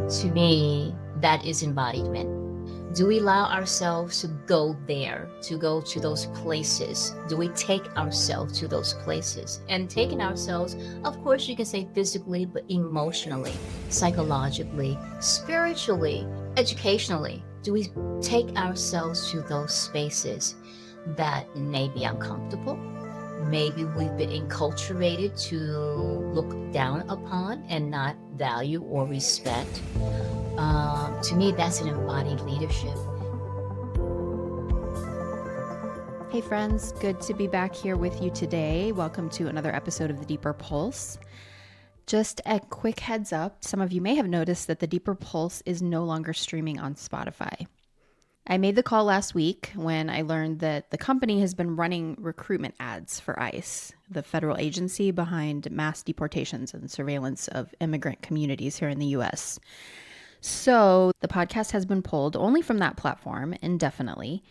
To me, that is embodiment. Do we allow ourselves to go there, to go to those places? Do we take ourselves to those places? And taking ourselves, of course, you can say physically, but emotionally, psychologically, spiritually, educationally. Do we take ourselves to those spaces that may be uncomfortable? Maybe we've been enculturated to look down upon and not value or respect. To me, that's an embodied leadership. Hey friends, good to be back here with you today. Welcome to another episode of The Deeper Pulse. Just a quick heads up, some of you may have noticed that The Deeper Pulse is no longer streaming on Spotify. I made the call last week when I learned that the company has been running recruitment ads for ICE, the federal agency behind mass deportations and surveillance of immigrant communities here in the US. So the podcast has been pulled only from that platform indefinitely.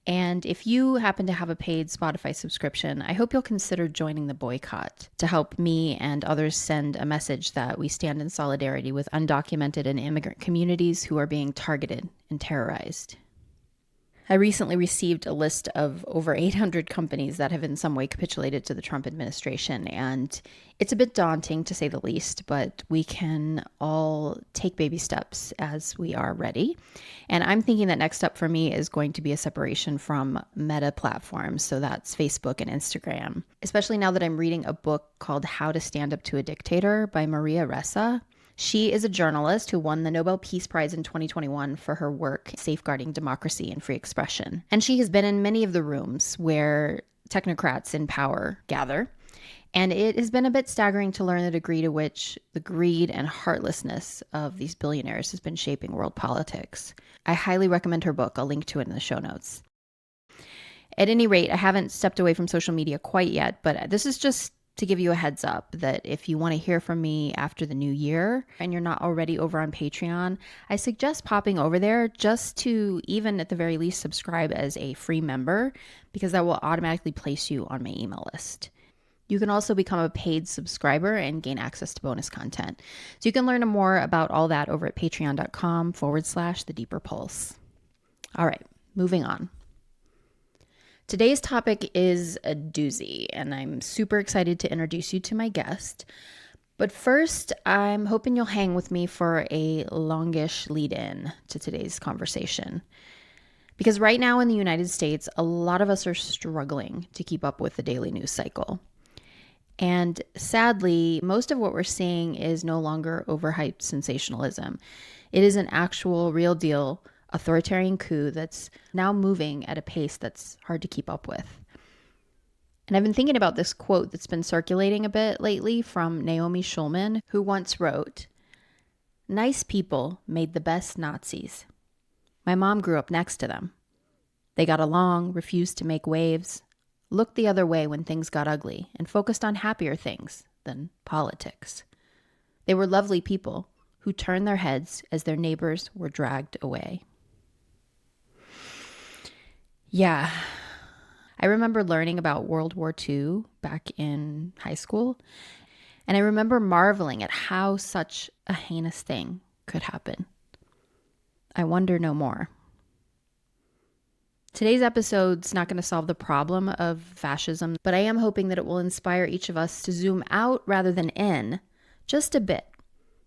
And if you happen to have a paid Spotify subscription, I hope you'll consider joining the boycott to help me and others send a message that we stand in solidarity with undocumented and immigrant communities who are being targeted and terrorized. I recently received a list of over 800 companies that have in some way capitulated to the Trump administration, and it's a bit daunting to say the least, but we can all take baby steps as we are ready. And I'm thinking that next up for me is going to be a separation from meta platforms, so that's Facebook and Instagram, especially now that I'm reading a book called How to Stand Up to a Dictator by Maria Ressa. She is a journalist who won the Nobel Peace Prize in 2021 for her work safeguarding democracy and free expression. And she has been in many of the rooms where technocrats in power gather. And it has been a bit staggering to learn the degree to which the greed and heartlessness of these billionaires has been shaping world politics. I highly recommend her book. I'll link to it in the show notes. At any rate, I haven't stepped away from social media quite yet, but this is just to give you a heads up that if you want to hear from me after the new year and you're not already over on Patreon, I suggest popping over there just to even at the very least subscribe as a free member, because that will automatically place you on my email list. You can also become a paid subscriber and gain access to bonus content. So you can learn more about all that over at patreon.com/The Deeper Pulse. All right, moving on. Today's topic is a doozy, and I'm super excited to introduce you to my guest. But first, I'm hoping you'll hang with me for a longish lead-in to today's conversation. Because right now in the United States, a lot of us are struggling to keep up with the daily news cycle. And sadly, most of what we're seeing is no longer overhyped sensationalism. It is an actual, real deal authoritarian coup that's now moving at a pace that's hard to keep up with. And I've been thinking about this quote that's been circulating a bit lately from Naomi Schulman, who once wrote, "Nice people made the best Nazis. My mom grew up next to them. They got along, refused to make waves, looked the other way when things got ugly, and focused on happier things than politics. They were lovely people who turned their heads as their neighbors were dragged away." Yeah, I remember learning about World War II back in high school, and I remember marveling at how such a heinous thing could happen. I wonder no more. Today's episode's not going to solve the problem of fascism, but I am hoping that it will inspire each of us to zoom out rather than in just a bit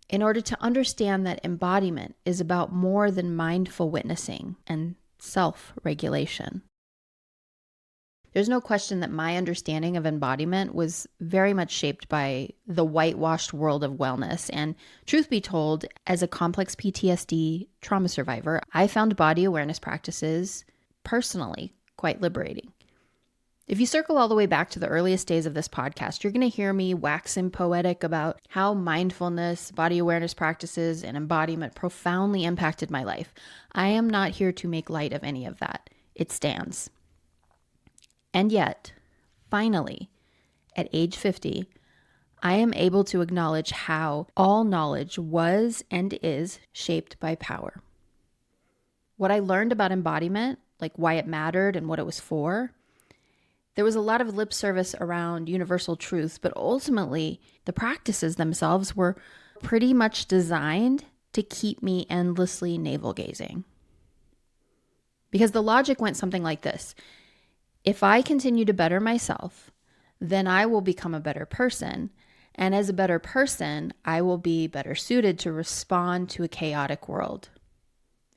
in order to understand that embodiment is about more than mindful witnessing and self-regulation. There's no question that my understanding of embodiment was very much shaped by the whitewashed world of wellness. And truth be told, as a complex PTSD trauma survivor, I found body awareness practices personally quite liberating. If you circle all the way back to the earliest days of this podcast, you're going to hear me waxing poetic about how mindfulness, body awareness practices, and embodiment profoundly impacted my life. I am not here to make light of any of that. It stands. And yet, finally, at age 50, I am able to acknowledge how all knowledge was and is shaped by power. What I learned about embodiment, like why it mattered and what it was for, there was a lot of lip service around universal truth, but ultimately the practices themselves were pretty much designed to keep me endlessly navel-gazing. Because the logic went something like this. If I continue to better myself, then I will become a better person. And as a better person, I will be better suited to respond to a chaotic world.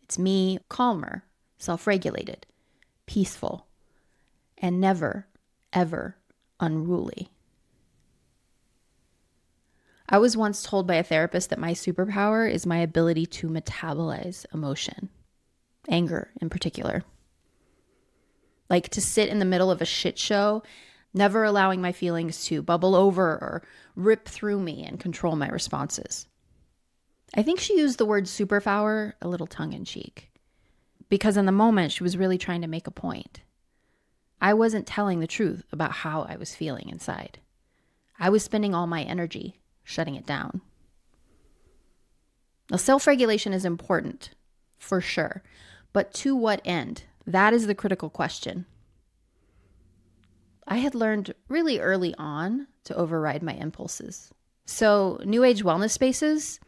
It's me, calmer, self-regulated, peaceful, and never, ever unruly. I was once told by a therapist that my superpower is my ability to metabolize emotion, anger in particular. Like to sit in the middle of a shit show, never allowing my feelings to bubble over or rip through me and control my responses. I think she used the word superpower a little tongue-in-cheek, because in the moment she was really trying to make a point. I wasn't telling the truth about how I was feeling inside. I was spending all my energy shutting it down. Now, self-regulation is important, for sure, but to what end? That is the critical question. I had learned really early on to override my impulses. So, New Age wellness spaces,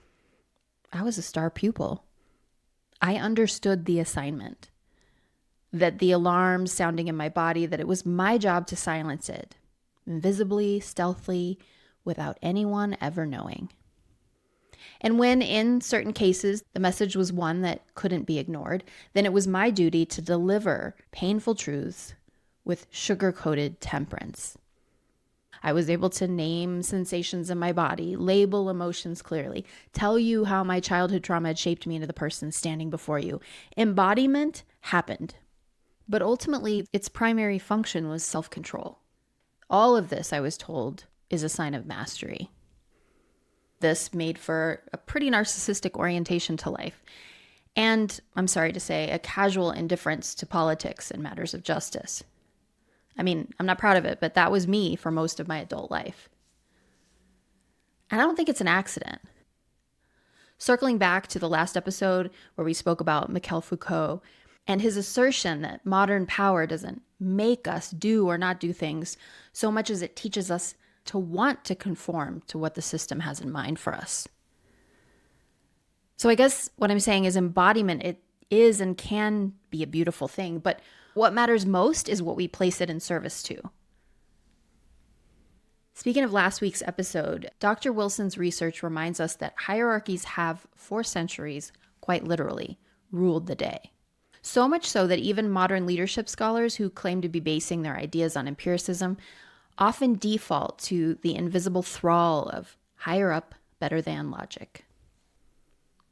I was a star pupil. I understood the assignment, that the alarm sounding in my body, that it was my job to silence it, invisibly, stealthily, without anyone ever knowing. And when in certain cases the message was one that couldn't be ignored, then it was my duty to deliver painful truths with sugar-coated temperance. I was able to name sensations in my body, label emotions clearly, tell you how my childhood trauma had shaped me into the person standing before you. Embodiment happened. But ultimately, its primary function was self-control. All of this, I was told, is a sign of mastery. This made for a pretty narcissistic orientation to life. And, I'm sorry to say, a casual indifference to politics and matters of justice. I mean, I'm not proud of it, but that was me for most of my adult life. And I don't think it's an accident. Circling back to the last episode where we spoke about Michel Foucault and his assertion that modern power doesn't make us do or not do things so much as it teaches us to want to conform to what the system has in mind for us. So I guess what I'm saying is embodiment, it is and can be a beautiful thing, but what matters most is what we place it in service to. Speaking of last week's episode, Dr. Wilson's research reminds us that hierarchies have, for centuries, quite literally, ruled the day. So much so that even modern leadership scholars who claim to be basing their ideas on empiricism often default to the invisible thrall of higher up, better than logic.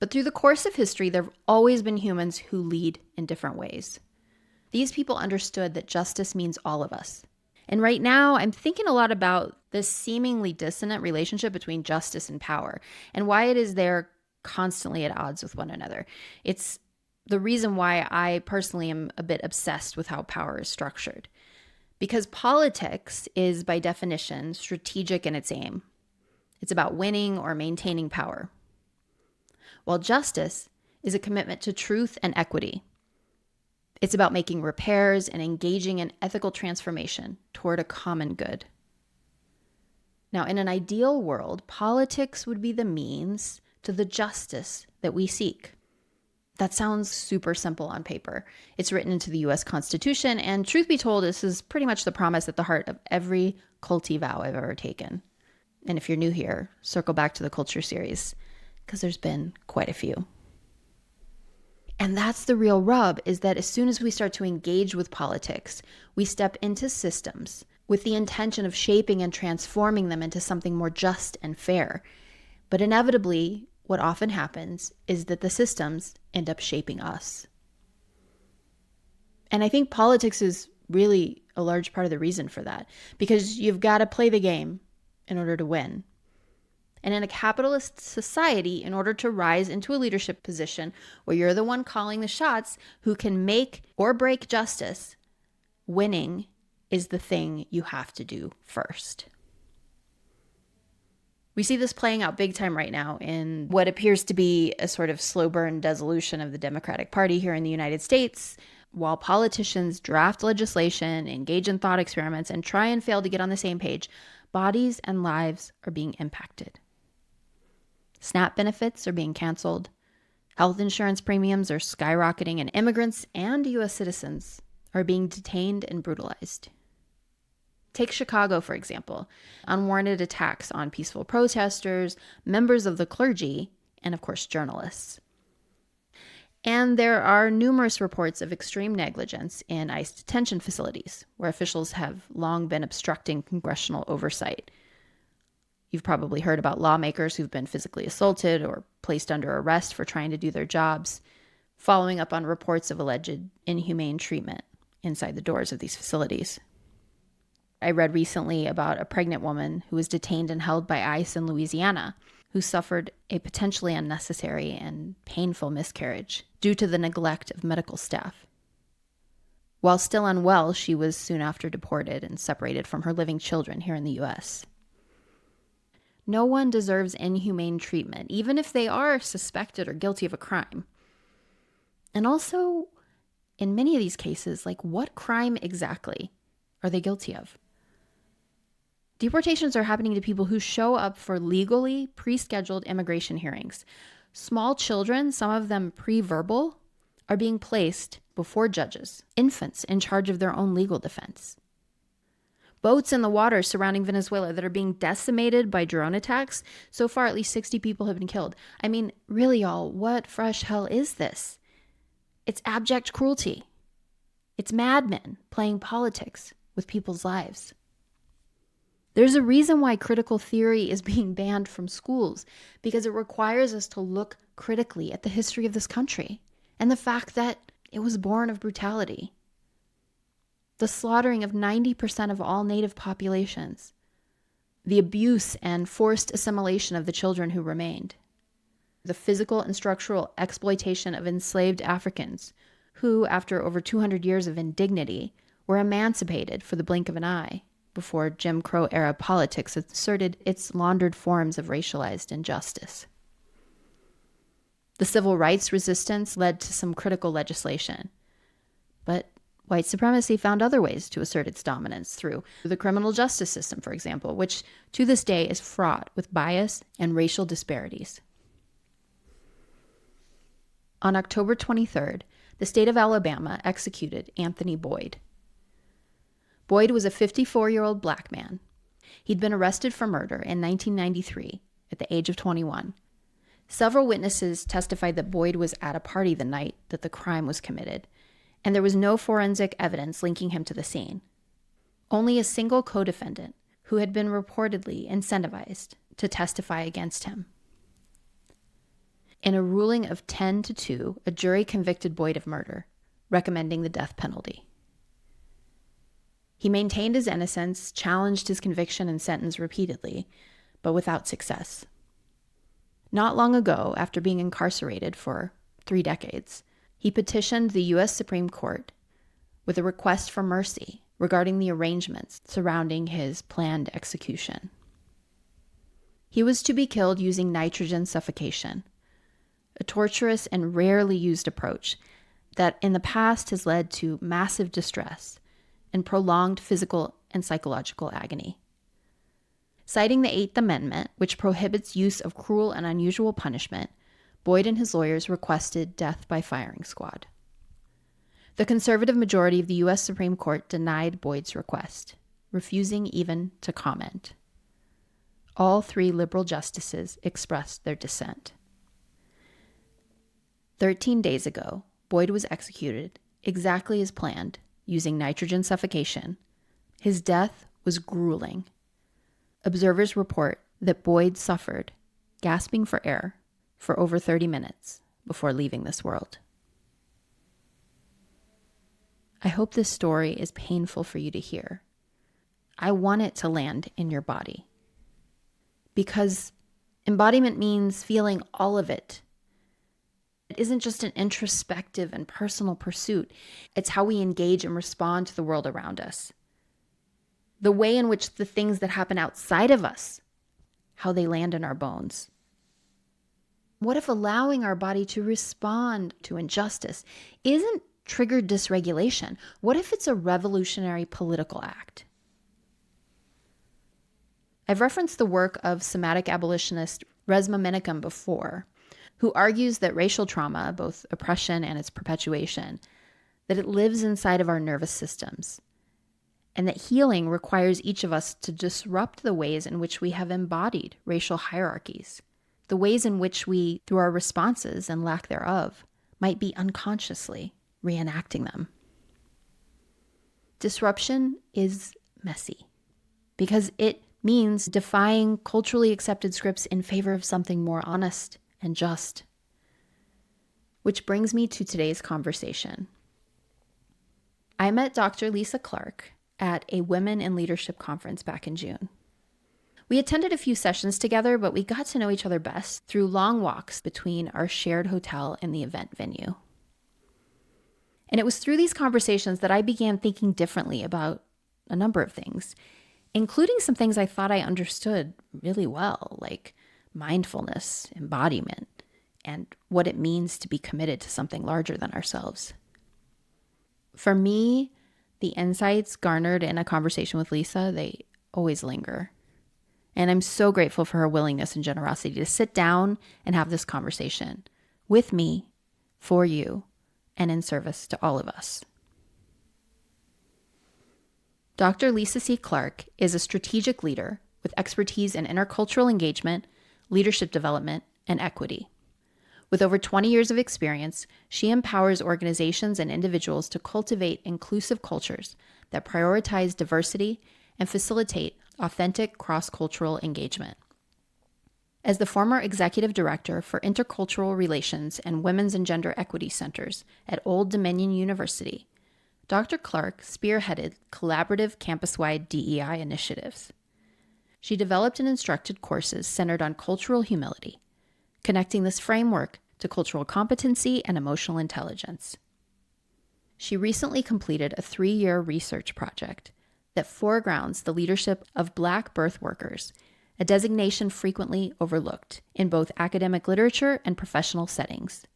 But through the course of history, there have always been humans who lead in different ways. These people understood that justice means all of us. And right now, I'm thinking a lot about this seemingly dissonant relationship between justice and power and why it is they're constantly at odds with one another. It's the reason why I personally am a bit obsessed with how power is structured. Because politics is, by definition, strategic in its aim. It's about winning or maintaining power. While justice is a commitment to truth and equity. It's about making repairs and engaging in ethical transformation toward a common good. Now, in an ideal world, politics would be the means to the justice that we seek. That sounds super simple on paper. It's written into the US Constitution, and truth be told, this is pretty much the promise at the heart of every culty vow I've ever taken. And if you're new here, circle back to the culture series, because there's been quite a few. And that's the real rub, is that as soon as we start to engage with politics, we step into systems with the intention of shaping and transforming them into something more just and fair. But inevitably, what often happens is that the systems end up shaping us. And I think politics is really a large part of the reason for that, because you've got to play the game in order to win. And in a capitalist society, in order to rise into a leadership position where you're the one calling the shots who can make or break justice, winning is the thing you have to do first. We see this playing out big time right now in what appears to be a sort of slow burn dissolution of the Democratic Party here in the United States. While politicians draft legislation, engage in thought experiments, and try and fail to get on the same page, bodies and lives are being impacted. SNAP benefits are being canceled. Health insurance premiums are skyrocketing, and immigrants and U.S. citizens are being detained and brutalized. Take Chicago, for example. Unwarranted attacks on peaceful protesters, members of the clergy, and of course, journalists. And there are numerous reports of extreme negligence in ICE detention facilities, where officials have long been obstructing congressional oversight. You've probably heard about lawmakers who've been physically assaulted or placed under arrest for trying to do their jobs, following up on reports of alleged inhumane treatment inside the doors of these facilities. I read recently about a pregnant woman who was detained and held by ICE in Louisiana, who suffered a potentially unnecessary and painful miscarriage due to the neglect of medical staff. While still unwell, she was soon after deported and separated from her living children here in the U.S. No one deserves inhumane treatment, even if they are suspected or guilty of a crime. And also, in many of these cases, what crime exactly are they guilty of? Deportations are happening to people who show up for legally pre-scheduled immigration hearings. Small children, some of them pre-verbal, are being placed before judges, infants in charge of their own legal defense. Boats in the water surrounding Venezuela that are being decimated by drone attacks. So far, at least 60 people have been killed. I mean, really, y'all, what fresh hell is this? It's abject cruelty. It's madmen playing politics with people's lives. There's a reason why critical theory is being banned from schools, because it requires us to look critically at the history of this country and the fact that it was born of brutality. The slaughtering of 90% of all native populations, the abuse and forced assimilation of the children who remained, the physical and structural exploitation of enslaved Africans who, after over 200 years of indignity, were emancipated for the blink of an eye, before Jim Crow-era politics asserted its laundered forms of racialized injustice. The civil rights resistance led to some critical legislation, but white supremacy found other ways to assert its dominance through the criminal justice system, for example, which to this day is fraught with bias and racial disparities. On October 23rd, the state of Alabama executed Anthony Boyd. Boyd was a 54-year-old black man. He'd been arrested for murder in 1993 at the age of 21. Several witnesses testified that Boyd was at a party the night that the crime was committed, and there was no forensic evidence linking him to the scene. Only a single co-defendant, who had been reportedly incentivized to testify against him. In a ruling of 10-2, a jury convicted Boyd of murder, recommending the death penalty. He maintained his innocence, challenged his conviction and sentence repeatedly, but without success. Not long ago, after being incarcerated for 3 decades, he petitioned the U.S. Supreme Court with a request for mercy regarding the arrangements surrounding his planned execution. He was to be killed using nitrogen suffocation, a torturous and rarely used approach that in the past has led to massive distress and prolonged physical and psychological agony. Citing the 8th Amendment, which prohibits use of cruel and unusual punishment, Boyd and his lawyers requested death by firing squad. The conservative majority of the U.S. Supreme Court denied Boyd's request, refusing even to comment. All 3 liberal justices expressed their dissent. 13 days ago, Boyd was executed exactly as planned, using nitrogen suffocation. His death was grueling. Observers report that Boyd suffered, gasping for air, for over 30 minutes before leaving this world. I hope this story is painful for you to hear. I want it to land in your body. Because embodiment means feeling all of it. It isn't just an introspective and personal pursuit. It's how we engage and respond to the world around us. The way in which the things that happen outside of us, how they land in our bones. What if allowing our body to respond to injustice isn't triggered dysregulation? What if it's a revolutionary political act? I've referenced the work of somatic abolitionist Resmaa Menakem before. who argues that racial trauma, both oppression and its perpetuation, that it lives inside of our nervous systems, and that healing requires each of us to disrupt the ways in which we have embodied racial hierarchies, the ways in which we, through our responses and lack thereof, might be unconsciously reenacting them. Disruption is messy because it means defying culturally accepted scripts in favor of something more honest and just. Which brings me to today's conversation. I met Dr. Lesa Clark at a Women in Leadership conference back in June. We attended a few sessions together, but we got to know each other best through long walks between our shared hotel and the event venue. And it was through these conversations that I began thinking differently about a number of things, including some things I thought I understood really well, like mindfulness, embodiment, and what it means to be committed to something larger than ourselves. For me, the insights garnered in a conversation with Lesa, they always linger. And I'm so grateful for her willingness and generosity to sit down and have this conversation with me, for you, and in service to all of us. Dr. Lesa C. Clark is a strategic leader with expertise in intercultural engagement, leadership development, and equity. With over 20 years of experience, she empowers organizations and individuals to cultivate inclusive cultures that prioritize diversity and facilitate authentic cross-cultural engagement. As the former executive director for intercultural relations and women's and gender equity centers at Old Dominion University, Dr. Clark spearheaded collaborative campus-wide DEI initiatives. She developed and instructed courses centered on cultural humility, connecting this framework to cultural competency and emotional intelligence. She recently completed a 3-year research project that foregrounds the leadership of Black birth workers, a designation frequently overlooked in both academic literature and professional settings.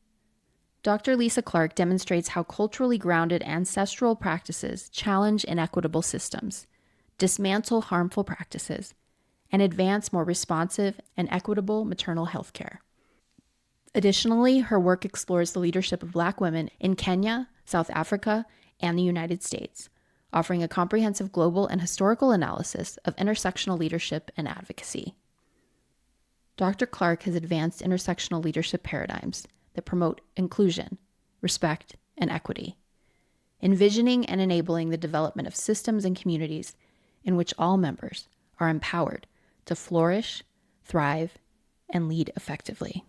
Dr. Lesa Clark demonstrates how culturally grounded ancestral practices challenge inequitable systems, dismantle harmful practices, and advance more responsive and equitable maternal health care. Additionally, her work explores the leadership of Black women in Kenya, South Africa, and the United States, offering a comprehensive global and historical analysis of intersectional leadership and advocacy. Dr. Clark has advanced intersectional leadership paradigms that promote inclusion, respect, and equity, envisioning and enabling the development of systems and communities in which all members are empowered to flourish, thrive, and lead effectively.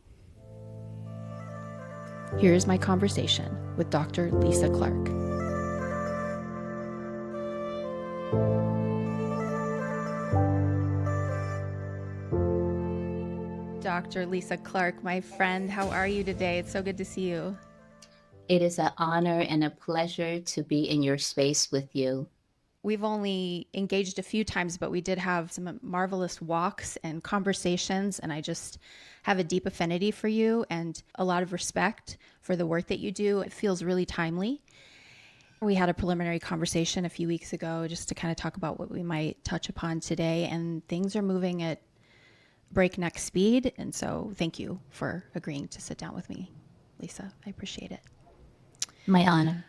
Here is my conversation with Dr. Lesa Clark. Dr. Lesa Clark, my friend, how are you today? It's so good to see you. It is an honor and a pleasure to be in your space with you. We've only engaged a few times, but we did have some marvelous walks and conversations, and I just have a deep affinity for you and a lot of respect for the work that you do. It feels really timely. We had a preliminary conversation a few weeks ago just to kind of talk about what we might touch upon today, and things are moving at breakneck speed, and so thank you for agreeing to sit down with me, Lesa. I appreciate it. My honor.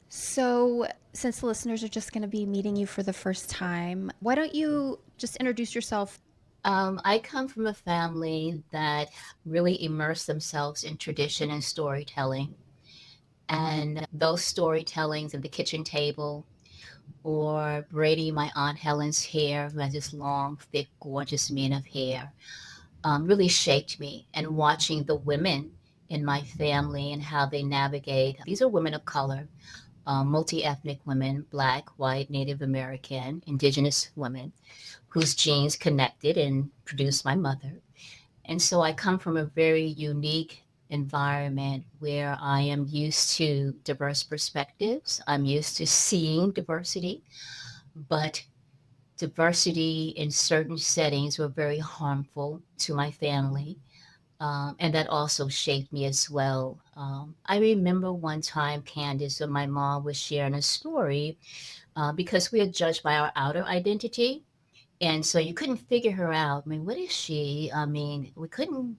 So, since the listeners are just going to be meeting you for the first time, why don't you just introduce yourself? I come from a family that really immersed themselves in tradition and storytelling. And those storytellings at the kitchen table, or braiding my Aunt Helen's hair, who has this long, thick, gorgeous mane of hair, really shaped me. And watching the women in my family and how they navigate, these are women of color, multi-ethnic women, Black, white, Native American, indigenous women, whose genes connected and produced my mother. And so I come from a very unique environment where I am used to diverse perspectives. I'm used to seeing diversity, but diversity in certain settings were very harmful to my family. And that also shaped me as well. I remember one time, Candace, when my mom was sharing a story because we are judged by our outer identity. And so you couldn't figure her out. I mean, what is she? I mean, we couldn't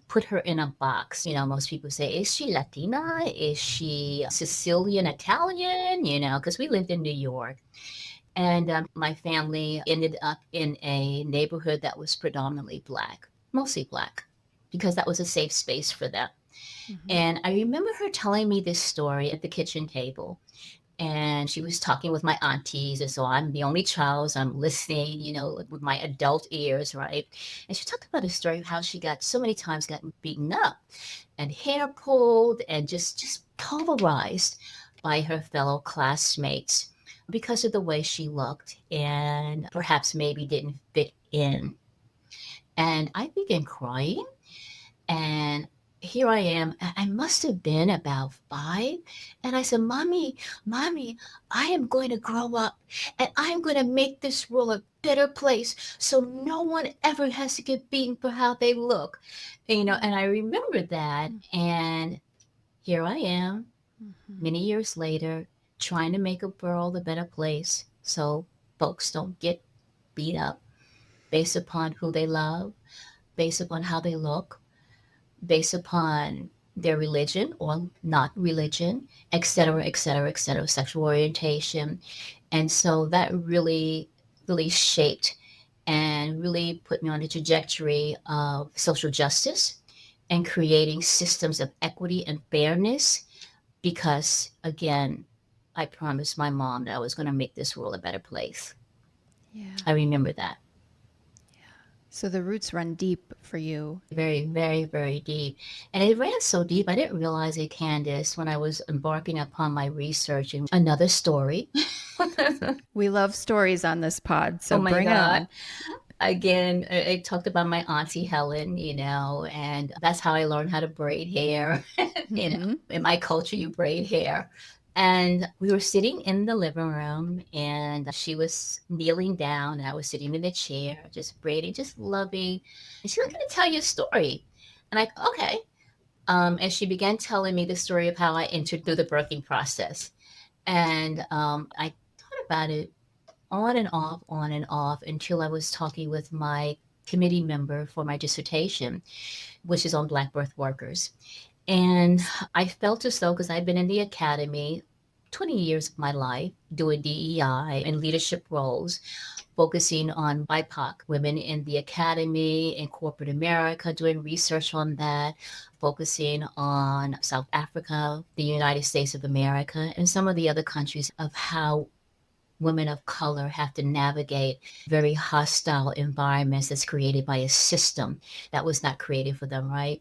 put her in a box. Most people say, is she Latina? Is she Sicilian, Italian? Because we lived in New York. And my family ended up in a neighborhood that was predominantly Black, mostly Black, because that was a safe space for them. Mm-hmm. And I remember her telling me this story at the kitchen table. And she was talking with my aunties. And so I'm the only child. So I'm listening, with my adult ears, right? And she talked about a story of how she got so many times got beaten up and hair pulled and just pulverized by her fellow classmates because of the way she looked and perhaps maybe didn't fit in. And I began crying, and here I am. I must have been about 5. And I said, Mommy, I am going to grow up and I'm going to make this world a better place so no one ever has to get beaten for how they look. And I remember that. And here I am Mm-hmm. many years later trying to make a world a better place so folks don't get beat up based upon who they love, based upon how they look, based upon their religion or not religion, et cetera, et cetera, et cetera, sexual orientation. And so that really, really shaped and really put me on the trajectory of social justice and creating systems of equity and fairness because, again, I promised my mom that I was going to make this world a better place. Yeah. I remember that. So the roots run deep for you. Very, very, very deep. And it ran so deep, I didn't realize it, Candace, when I was embarking upon my research. And another story. We love stories on this pod, Oh so my bring it God. on. Again, I talked about my auntie Helen, and that's how I learned how to braid hair. Mm-hmm. In my culture, you braid hair. And we were sitting in the living room, and she was kneeling down, and I was sitting in the chair, just braiding, just loving. And she was going to tell you a story. And I, okay. And she began telling me the story of how I entered through the birthing process. And I thought about it on and off until I was talking with my committee member for my dissertation, which is on Black birth workers. And I felt as though, because I'd been in the academy 20 years of my life doing DEI and leadership roles, focusing on BIPOC women in the academy, in corporate America, doing research on that, focusing on South Africa, the United States of America, and some of the other countries of how women of color have to navigate very hostile environments that's created by a system that was not created for them, right?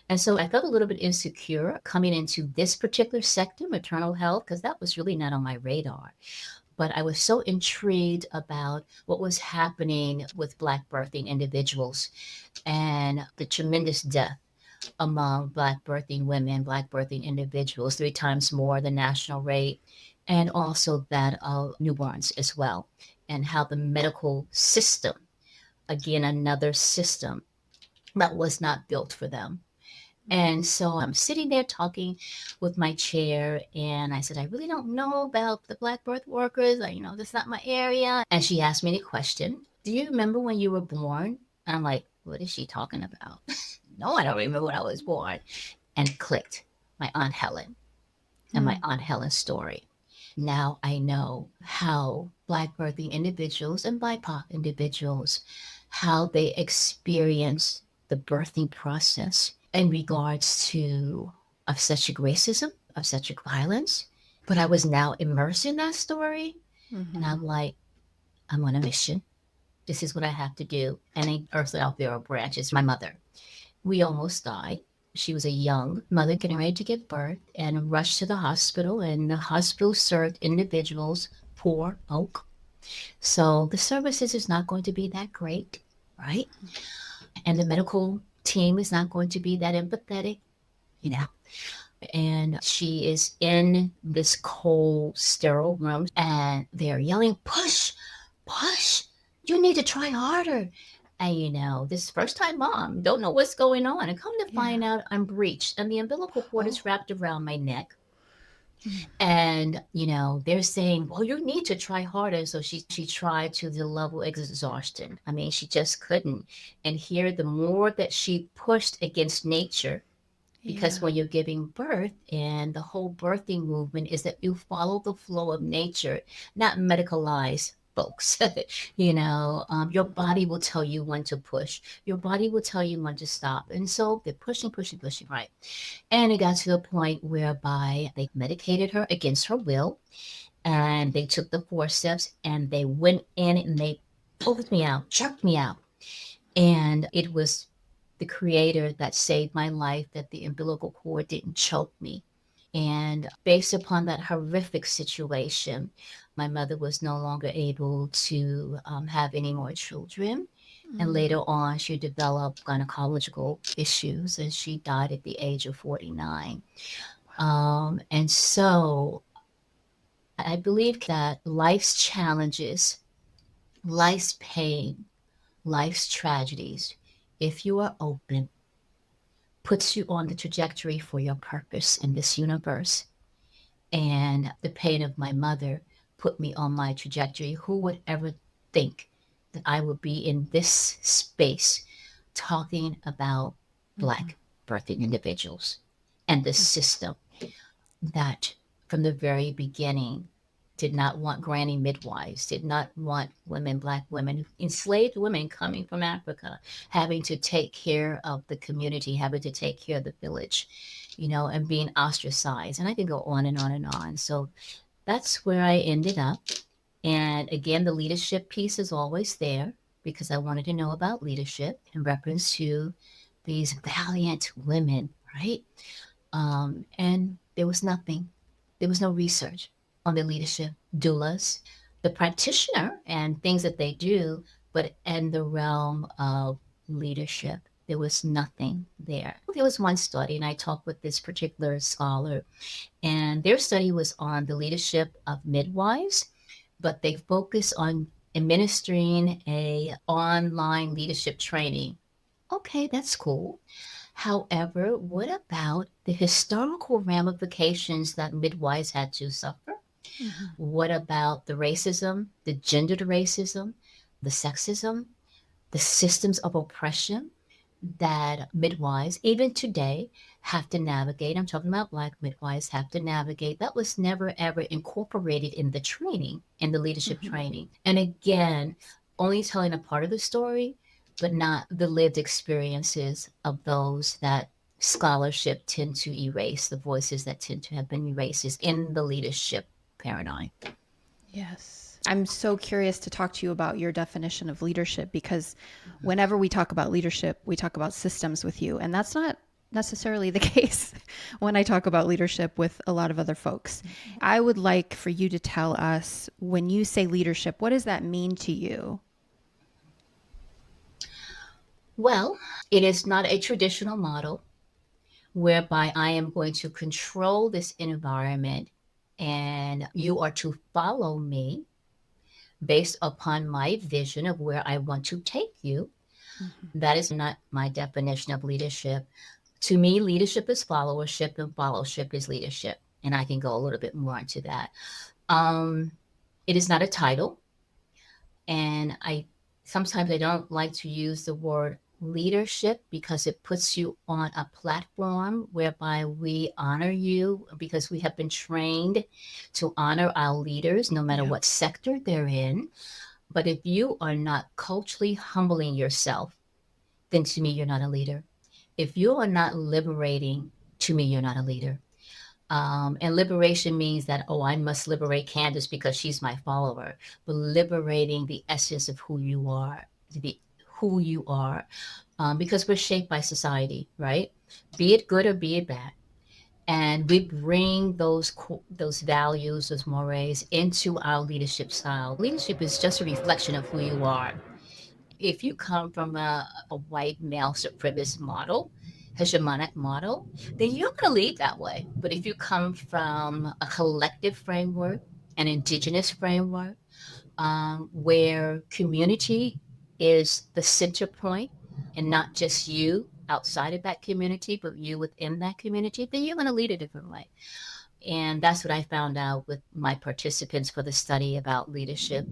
And so I felt a little bit insecure coming into this particular sector, maternal health, because that was really not on my radar. But I was so intrigued about what was happening with Black birthing individuals and the tremendous death among Black birthing women, Black birthing individuals, 3 times more the national rate, and also that of newborns as well, and how the medical system, again, another system that was not built for them. And so I'm sitting there talking with my chair, and I said, I really don't know about the Black birth workers. That's not my area. And she asked me the question, do you remember when you were born? And I'm like, what is she talking about? No, I don't remember when I was born. And it clicked. My Aunt Helen and my Mm. Aunt Helen's story. Now I know how Black birthing individuals and BIPOC individuals, how they experience the birthing process in regards to obstetric racism, obstetric violence. But I was now immersed in that story. And Mm-hmm. I'm like, I'm on a mission. This is what I have to do. And an earthly Alvera branch is my mother. We almost died. She was a young mother getting ready to give birth and rushed to the hospital, and the hospital served individuals, poor folk. So the services is not going to be that great, right? And the medical team is not going to be that empathetic, you know. And she is in this cold, sterile room, and they're yelling, push, push, you need to try harder. And this first time mom, don't know what's going on. And come to Yeah. find out I'm breached and the umbilical cord Oh. is wrapped around my neck. Mm. And, they're saying, well, you need to try harder. So she tried to the level of exhaustion. I mean, she just couldn't. And here, the more that she pushed against nature, because Yeah. when you're giving birth, and the whole birthing movement is that you follow the flow of nature, not medicalize folks. Your body will tell you when to push, your body will tell you when to stop. And so they're pushing, pushing, pushing, right? And it got to the point whereby they medicated her against her will, and they took the forceps and they went in and they pulled me out, jerked me out. And it was the creator that saved my life, that the umbilical cord didn't choke me. And based upon that horrific situation, my mother was no longer able to have any more children. And Mm. later on, she developed gynecological issues and she died at the age of 49. And so I believe that life's challenges, life's pain, life's tragedies, if you are open, puts you on the trajectory for your purpose in this universe. And the pain of my mother put me on my trajectory. Who would ever think that I would be in this space talking about Mhm. Black birthing individuals and the system that from the very beginning did not want granny midwives, did not want women, Black women, enslaved women coming from Africa, having to take care of the community, having to take care of the village, and being ostracized. And I can go on and on and on. So that's where I ended up. And again, the leadership piece is always there because I wanted to know about leadership in reference to these valiant women, right? And there was nothing. There was no research on the leadership, doulas, the practitioner, and things that they do, but in the realm of leadership, there was nothing there. There was one study, and I talked with this particular scholar, and their study was on the leadership of midwives, but they focused on administering a online leadership training. Okay, that's cool. However, what about the historical ramifications that midwives had to suffer? Mhm. What about the racism, the gendered racism, the sexism, the systems of oppression that midwives, even today, have to navigate? I'm talking about Black midwives have to navigate. That was never ever incorporated in the training, in the leadership Mhm. training. And again, only telling a part of the story, but not the lived experiences of those that scholarship tend to erase, the voices that tend to have been erased in the leadership paradigm. Yes. I'm so curious to talk to you about your definition of leadership because whenever we talk about leadership, we talk about systems with you. And that's not necessarily the case when I talk about leadership with a lot of other folks. I would like for you to tell us when you say leadership, what does that mean to you? Well, it is not a traditional model whereby I am going to control this environment and you are to follow me based upon my vision of where I want to take you. Mhm. That is not my definition of leadership. To me, leadership is followership and followership is leadership. And I can go a little bit more into that. Um, it is not a title. And I don't like to use the word leadership because it puts you on a platform whereby we honor you because we have been trained to honor our leaders no matter Yeah. what sector they're in. But if you are not culturally humbling yourself, then to me, you're not a leader. If you are not liberating, to me, you're not a leader. And liberation means that, oh, I must liberate Candace because she's my follower. But liberating the essence of who you are, the who you are, because we're shaped by society, right? Be it good or be it bad. And we bring those values, those mores into our leadership style. Leadership is just a reflection of who you are. If you come from a white male supremacist model, hegemonic model, then you're going to lead that way. But if you come from a collective framework, an indigenous framework, where community is the center point and not just you outside of that community, but you within that community, then you're going to lead a different way. And that's what I found out with my participants for the study about leadership.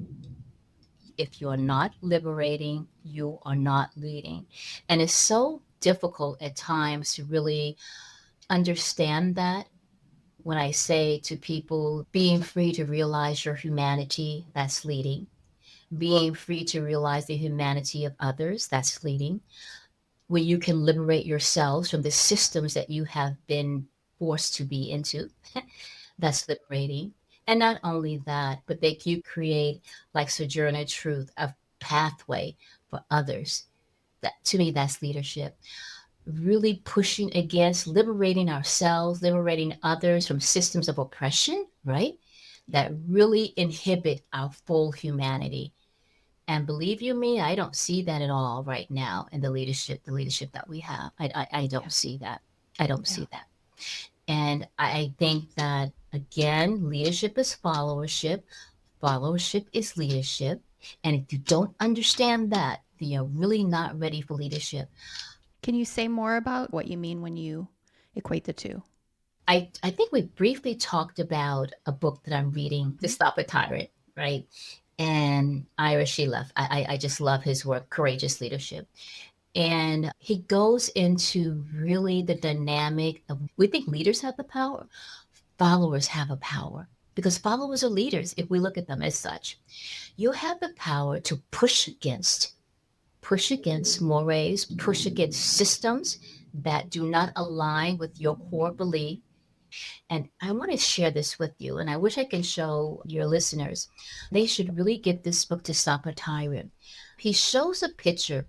If you're not liberating, you are not leading. And it's so difficult at times to really understand that. When I say to people, being free to realize your humanity, that's leading. Being free to realize the humanity of others, that's leading. When you can liberate yourselves from the systems that you have been forced to be into, that's liberating. And not only that, but that you create, like Sojourner Truth, a pathway for others. That to me, that's leadership. Really pushing against liberating ourselves, liberating others from systems of oppression, right? That really inhibit our full humanity. And believe you me, I don't see that at all right now in the leadership that we have. I Yeah. don't see that. I don't Yeah. see that. And I think that, again, leadership is followership, followership is leadership. And if you don't understand that, then you're really not ready for leadership. Can you say more about what you mean when you equate the two? I think we briefly talked about a book that I'm reading, To Stop a Tyrant, right? And Ira Shilef. I just love his work, Courageous Leadership. And he goes into really the dynamic of, we think leaders have the power, followers have a power, because followers are leaders if we look at them as such. You have the power to push against mores, push against systems that do not align with your core belief. And I want to share this with you, and I wish I can show your listeners. They should really get this book, To Stop a Tyrant. He shows a picture,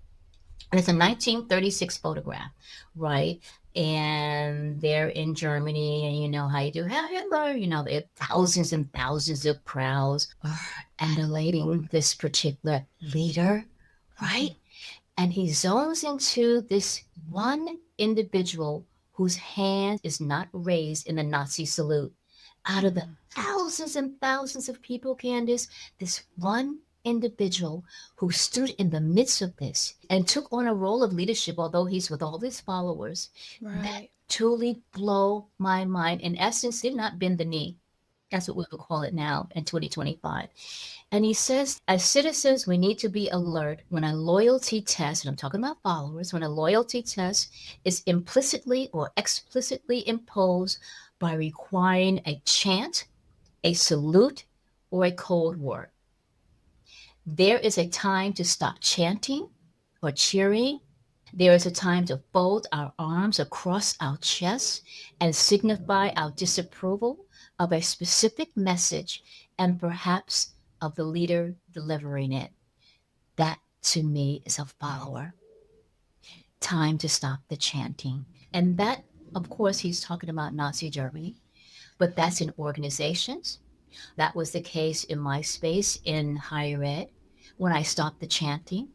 and it's a 1936 photograph, right? And they're in Germany, and you know how you do, "Heil Hitler," there are thousands and thousands of crowds are emulating this particular leader, Mm-hmm. right? And he zones into this one individual whose hand is not raised in the Nazi salute. Out of the Mm-hmm. thousands and thousands of people, Candace, this one individual who stood in the midst of this and took on a role of leadership, although he's with all his followers, that Right. truly blow my mind. In essence, did not bend the knee. That's what we would call it now in 2025. And he says, as citizens, we need to be alert when a loyalty test, and I'm talking about followers, when a loyalty test is implicitly or explicitly imposed by requiring a chant, a salute, or a code word. There is a time to stop chanting or cheering. There is a time to fold our arms across our chests and signify our disapproval of a specific message and perhaps of the leader delivering it. That to me is a follower. Time to stop the chanting. And that, of course, he's talking about Nazi Germany, but that's in organizations. That was the case in my space in higher ed when I stopped the chanting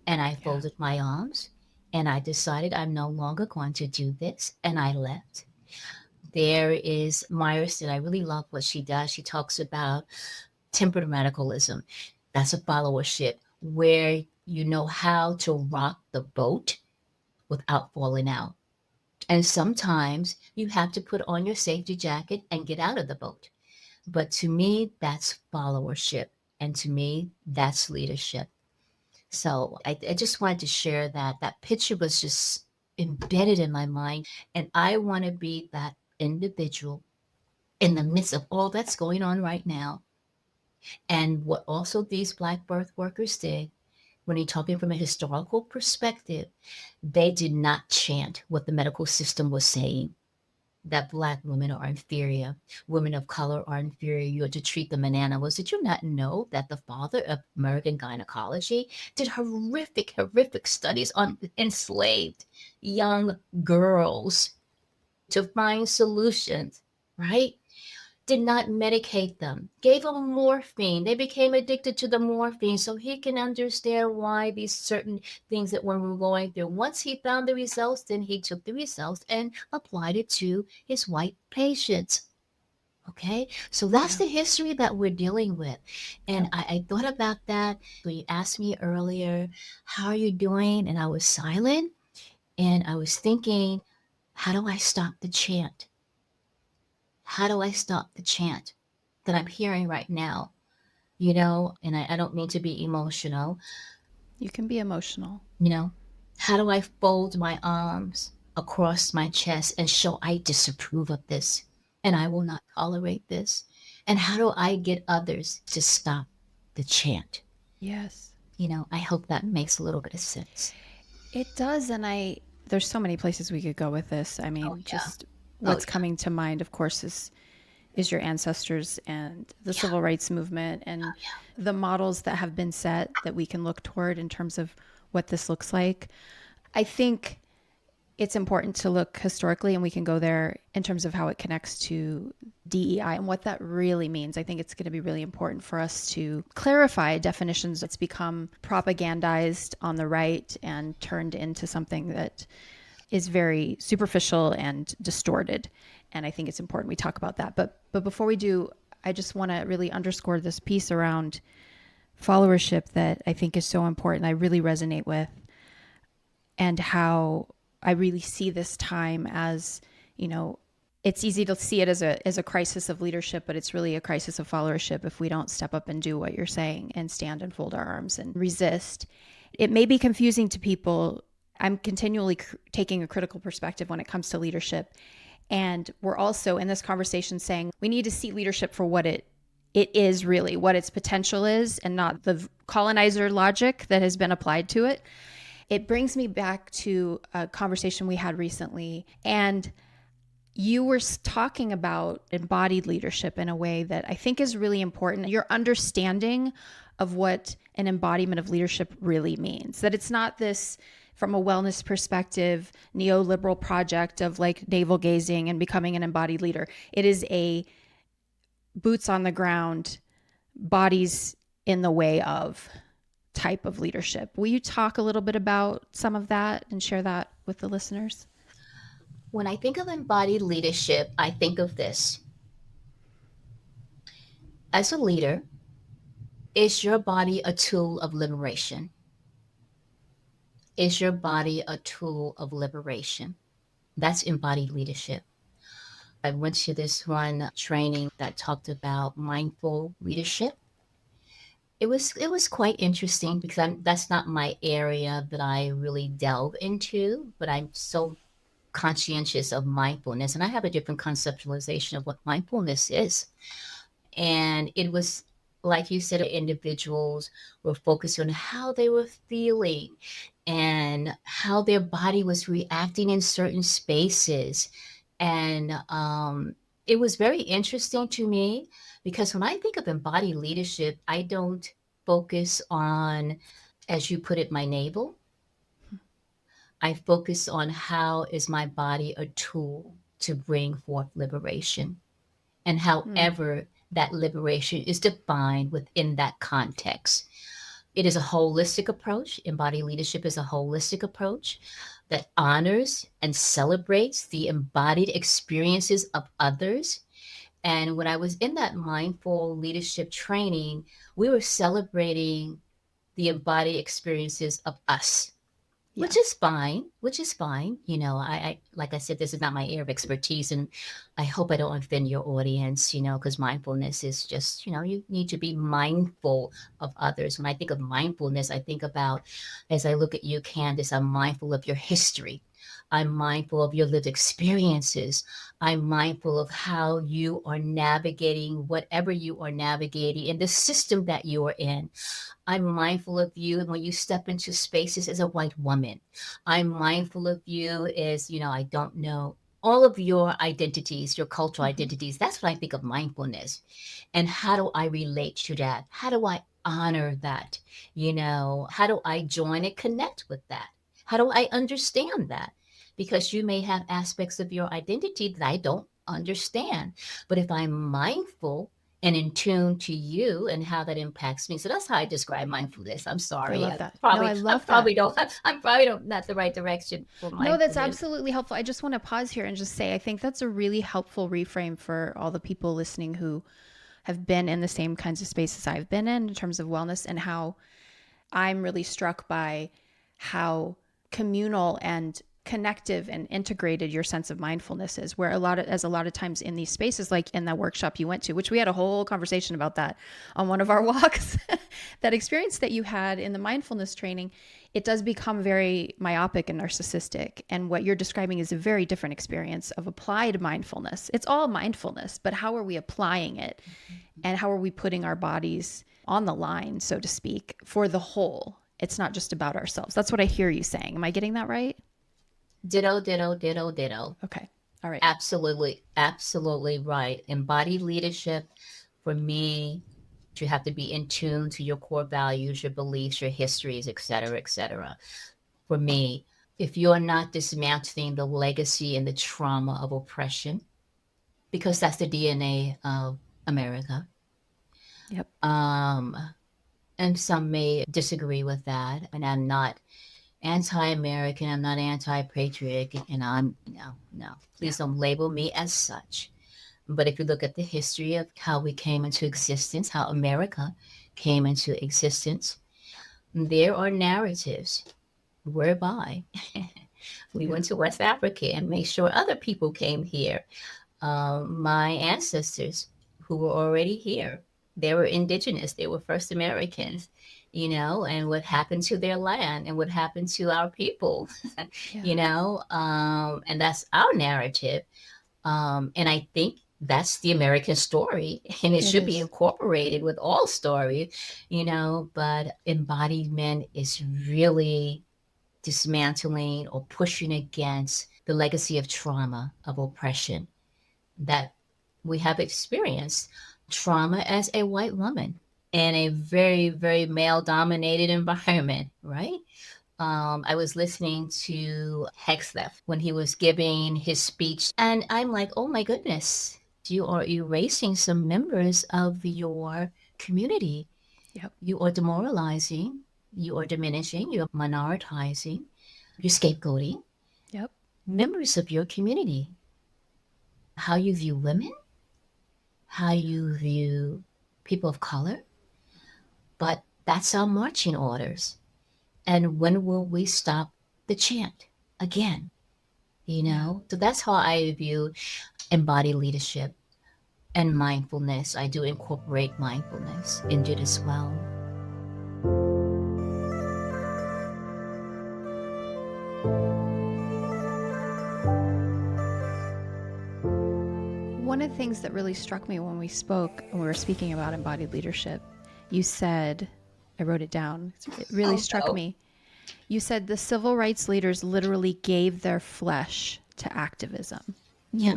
and I Yeah. folded my arms and I decided I'm no longer going to do this and I left. There is Myerston. I really love what she does. She talks about tempered radicalism. That's a followership where you know how to rock the boat without falling out. And sometimes you have to put on your safety jacket and get out of the boat. But to me, that's followership. And to me, that's leadership. So I just wanted to share that. That picture was just embedded in my mind. And I want to be that individual in the midst of all that's going on right now. And what also these Black birth workers did, when you're talking from a historical perspective, they did not chant what the medical system was saying, that Black women are inferior, women of color are inferior, you are to treat them as animals. Did you not know that the father of American gynecology did horrific, horrific studies on enslaved young girls to find solutions, right? Did not medicate them, gave them morphine. They became addicted to the morphine so he can understand why these certain things that when we were going through. Once he found the results, then he took the results and applied it to his white patients. Okay, so that's Yeah. the history that we're dealing with. And Yep. I thought about that when you asked me earlier, how are you doing? And I was silent and I was thinking, how do I stop the chant? How do I stop the chant that I'm hearing right now? And I don't mean to be emotional, You can be emotional. you know, how do I fold my arms across my chest and show I disapprove of this and I will not tolerate this? And how do I get others to stop the chant? Yes. I hope that makes a little bit of sense. It does. And there's so many places we could go with this. I Oh, mean, yeah. just Oh, what's yeah. coming to mind, of course, is your ancestors and the Yeah. civil rights movement and Oh, yeah. the models that have been set that we can look toward in terms of what this looks like. I think it's important to look historically, and we can go there in terms of how it connects to DEI and what that really means. I think it's going to be really important for us to clarify definitions that's become propagandized on the right and turned into something that is very superficial and distorted. And I think it's important we talk about that. But before we do, I just want to really underscore this piece around followership that I think is so important. I really resonate with, and how I really see this time as, it's easy to see it as a crisis of leadership, but it's really a crisis of followership if we don't step up and do what you're saying and stand and fold our arms and resist. It may be confusing to people. I'm continually taking a critical perspective when it comes to leadership. And we're also in this conversation saying we need to see leadership for what it is really, what its potential is, and not the colonizer logic that has been applied to it. It brings me back to a conversation we had recently, and you were talking about embodied leadership in a way that I think is really important. Your understanding of what an embodiment of leadership really means, that it's not this, from a wellness perspective, neoliberal project of like navel-gazing and becoming an embodied leader. It is a boots on the ground, bodies in the way of type of leadership. Will you talk a little bit about some of that and share that with the listeners? When I think of embodied leadership, I think of this. As a leader, is your body a tool of liberation? Is your body a tool of liberation? That's embodied leadership. I went to this one training that talked about mindful leadership. It was quite interesting because that's not my area that I really delve into, but I'm so conscientious of mindfulness and I have a different conceptualization of what mindfulness is. And it was, like you said, individuals were focused on how they were feeling and how their body was reacting in certain spaces. And it was very interesting to me because when I think of embodied leadership, I don't focus on, as you put it, my navel. I focus on how is my body a tool to bring forth liberation, and Hmm. however that liberation is defined within that context. It is a holistic approach. Embodied leadership is a holistic approach that honors and celebrates the embodied experiences of others. And when I was in that mindful leadership training, we were celebrating the embodied experiences of us, which Yeah. is fine, which is fine. I like I said, this is not my area of expertise, and I hope I don't offend your audience, because mindfulness is just, you need to be mindful of others. When I think of mindfulness, I think about, as I look at you, Candace, I'm mindful of your history. I'm mindful of your lived experiences. I'm mindful of how you are navigating whatever you are navigating in the system that you are in. I'm mindful of you when you step into spaces as a white woman. I'm mindful of you as, I don't know, all of your identities, your cultural Mm-hmm. identities. That's what I think of mindfulness. And how do I relate to that? How do I honor that? How do I join and connect with that? How do I understand that? Because you may have aspects of your identity that I don't understand. But if I'm mindful and in tune to you and how that impacts me. So that's how I describe mindfulness. I'm I sorry. love that. No, I I'm love that. probably don't I'm probably don't not the right direction for No, that's mindfulness. absolutely helpful. I just want to pause here and just say I think that's a really helpful reframe for all the people listening who have been in the same kinds of spaces I've been in terms of wellness, and how I'm really struck by how communal and connective and integrated your sense of mindfulness is, where a lot of times in these spaces, like in that workshop you went to, which we had a whole conversation about that on one of our walks, that experience that you had in the mindfulness training, it does become very myopic and narcissistic. And what you're describing is a very different experience of applied mindfulness. It's all mindfulness, but how are we applying it? And how are we putting our bodies on the line, so to speak, for the whole? It's not just about ourselves. That's what I hear you saying. Am I getting that right? Ditto, ditto, ditto, ditto. Okay. All right. Absolutely, absolutely right. Embodied leadership, for me, you have to be in tune to your core values, your beliefs, your histories, et cetera, et cetera. For me, if you're not dismantling the legacy and the trauma of oppression, because that's the DNA of America, Yep. and some may disagree with that, and I'm not anti-American, I'm not anti-patriotic, and no, please don't label me as such. But if you look at the history of how we came into existence, how America came into existence, there are narratives whereby we went to West Africa and made sure other people came here. My ancestors who were already here, they were indigenous, they were first Americans, and what happened to their land and what happened to our people, and that's our narrative. And I think that's the American story, and it should be incorporated with all stories, but embodiment is really dismantling or pushing against the legacy of trauma, of oppression that we have experienced. Trauma as a white woman in a very, very male dominated environment, right? I was listening to Hexleth when he was giving his speech, and I'm like, oh my goodness, you are erasing some members of your community. Yep. You are demoralizing, you are diminishing, you're minoritizing, you're scapegoating. Yep. Members of your community. How you view women, how you view people of color. But that's our marching orders. And when will we stop the chant again? So that's how I view embodied leadership and mindfulness. I do incorporate mindfulness into it as well. One of the things that really struck me when we were speaking about embodied leadership, you said, I wrote it down, it really struck me. You said the civil rights leaders literally gave their flesh to activism. Yeah.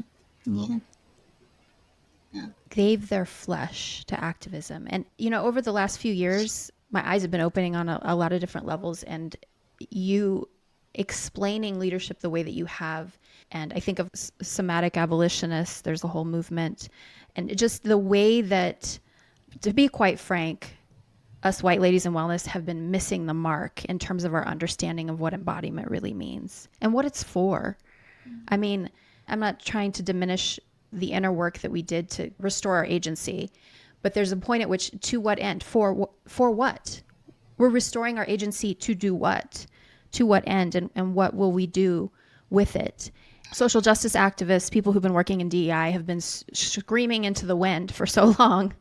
Gave their flesh to activism. And, over the last few years, my eyes have been opening on a lot of different levels, and you explaining leadership the way that you have. And I think of somatic abolitionists, there's a whole movement, and just the way that, to be quite frank, us white ladies in wellness have been missing the mark in terms of our understanding of what embodiment really means and what it's for. I mean, I'm not trying to diminish the inner work that we did to restore our agency, but there's a point at which, to what end? For what? We're restoring our agency to do what? To what end? And what will we do with it? Social justice activists, people who've been working in DEI, have been screaming into the wind for so long.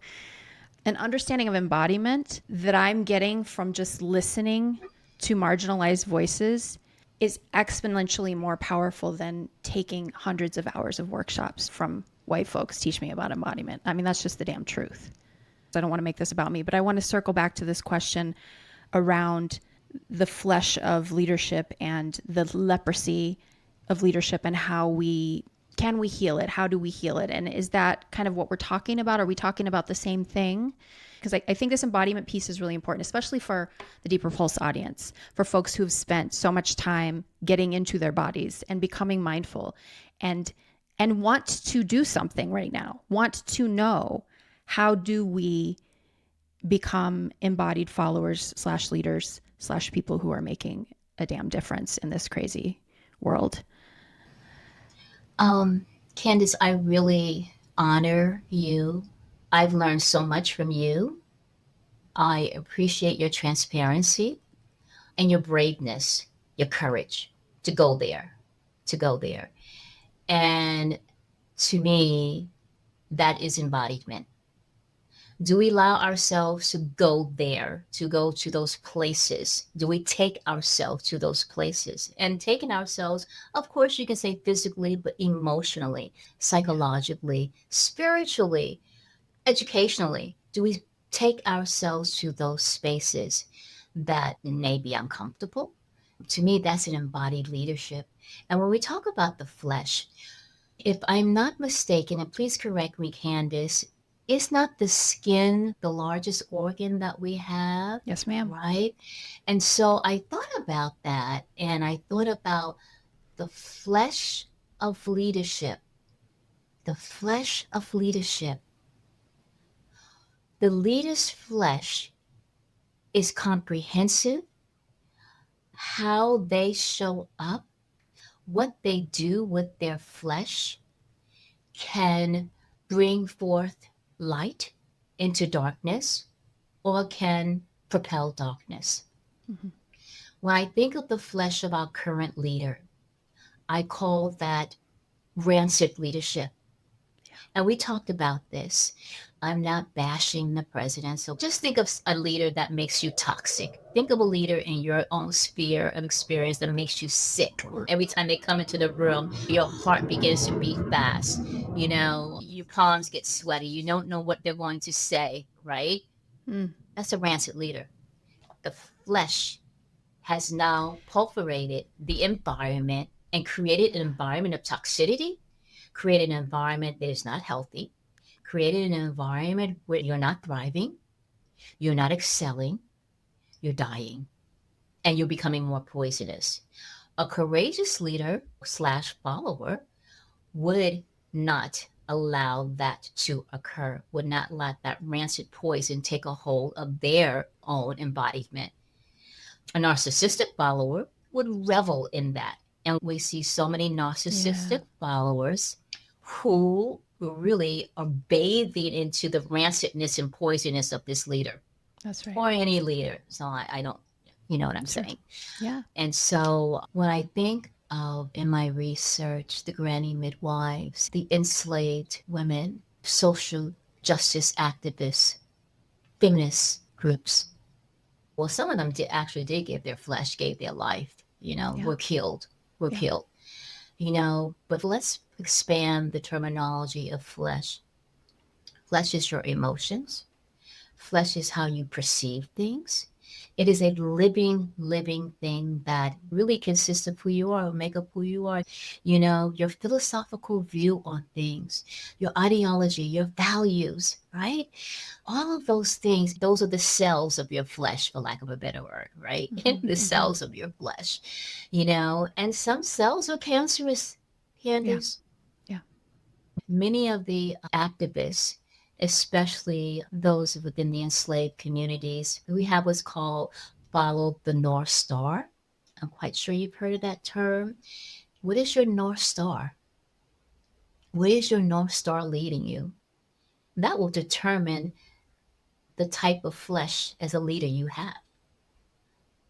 An understanding of embodiment that I'm getting from just listening to marginalized voices is exponentially more powerful than taking hundreds of hours of workshops from white folks teach me about embodiment. I mean, that's just the damn truth. I don't want to make this about me, but I want to circle back to this question around the flesh of leadership and the leprosy of leadership, and can we heal it? How do we heal it? And is that kind of what we're talking about? Are we talking about the same thing? Because I think this embodiment piece is really important, especially for the Deeper Pulse audience, for folks who have spent so much time getting into their bodies and becoming mindful and want to do something right now, want to know, how do we become embodied followers / leaders / people who are making a damn difference in this crazy world? Candace, I really honor you. I've learned so much from you. I appreciate your transparency and your braveness, your courage to go there. to go there. And to me, that is embodiment. Do we allow ourselves to go there, to go to those places? Do we take ourselves to those places? And taking ourselves, of course, you can say physically, but emotionally, Yeah. psychologically, spiritually, educationally. Do we take ourselves to those spaces that may be uncomfortable? To me, that's an embodied leadership. And when we talk about the flesh, if I'm not mistaken, and please correct me, Candice, is not the skin the largest organ that we have, Yes, ma'am. right? And so I thought about that and I thought about the flesh of leadership, the flesh of leadership. The leader's flesh is comprehensive, how they show up, what they do with their flesh can bring forth light into darkness or can propel darkness. Hmm. When I think of the flesh of our current leader, I call that rancid leadership. Yeah. And we talked about this. I'm not bashing the president. So just think of a leader that makes you toxic. Think of a leader in your own sphere of experience that makes you sick. Every time they come into the room, your heart begins to beat fast. Your palms get sweaty. You don't know what they're going to say, right? Mm. That's a rancid leader. The flesh has now pulverated the environment and created an environment of toxicity, created an environment that is not healthy, created an environment where you're not thriving, you're not excelling, you're dying, and you're becoming more poisonous. A courageous leader slash follower would not allow that to occur, would not let that rancid poison take a hold of their own embodiment. A narcissistic follower would revel in that. And we see so many Yeah. narcissistic followers who really are bathing into the rancidness and poisonous of this leader That's right. or any leader. So I don't, you know what I'm Sure. saying? Yeah. And so when I think of in my research, the granny midwives, the enslaved women, social justice activists, feminist groups, well, some of them actually did give their flesh, gave their life, Yeah. were killed, were Yeah. killed, but let's expand the terminology of flesh. Flesh is your emotions. Flesh is how you perceive things. It is a living thing that really consists of who you are, make up who you are. Your philosophical view on things, your ideology, your values, right? All of those things, those are the cells of your flesh, for lack of a better word, right? Hmm. The Hmm. cells of your flesh, and some cells are cancerous, Yeah. Candace. Yeah. Many of the activists, especially those within the enslaved communities, we have what's called follow the North Star. I'm quite sure you've heard of that term. What is your North Star? Where is your North Star leading you? That will determine the type of flesh as a leader you have.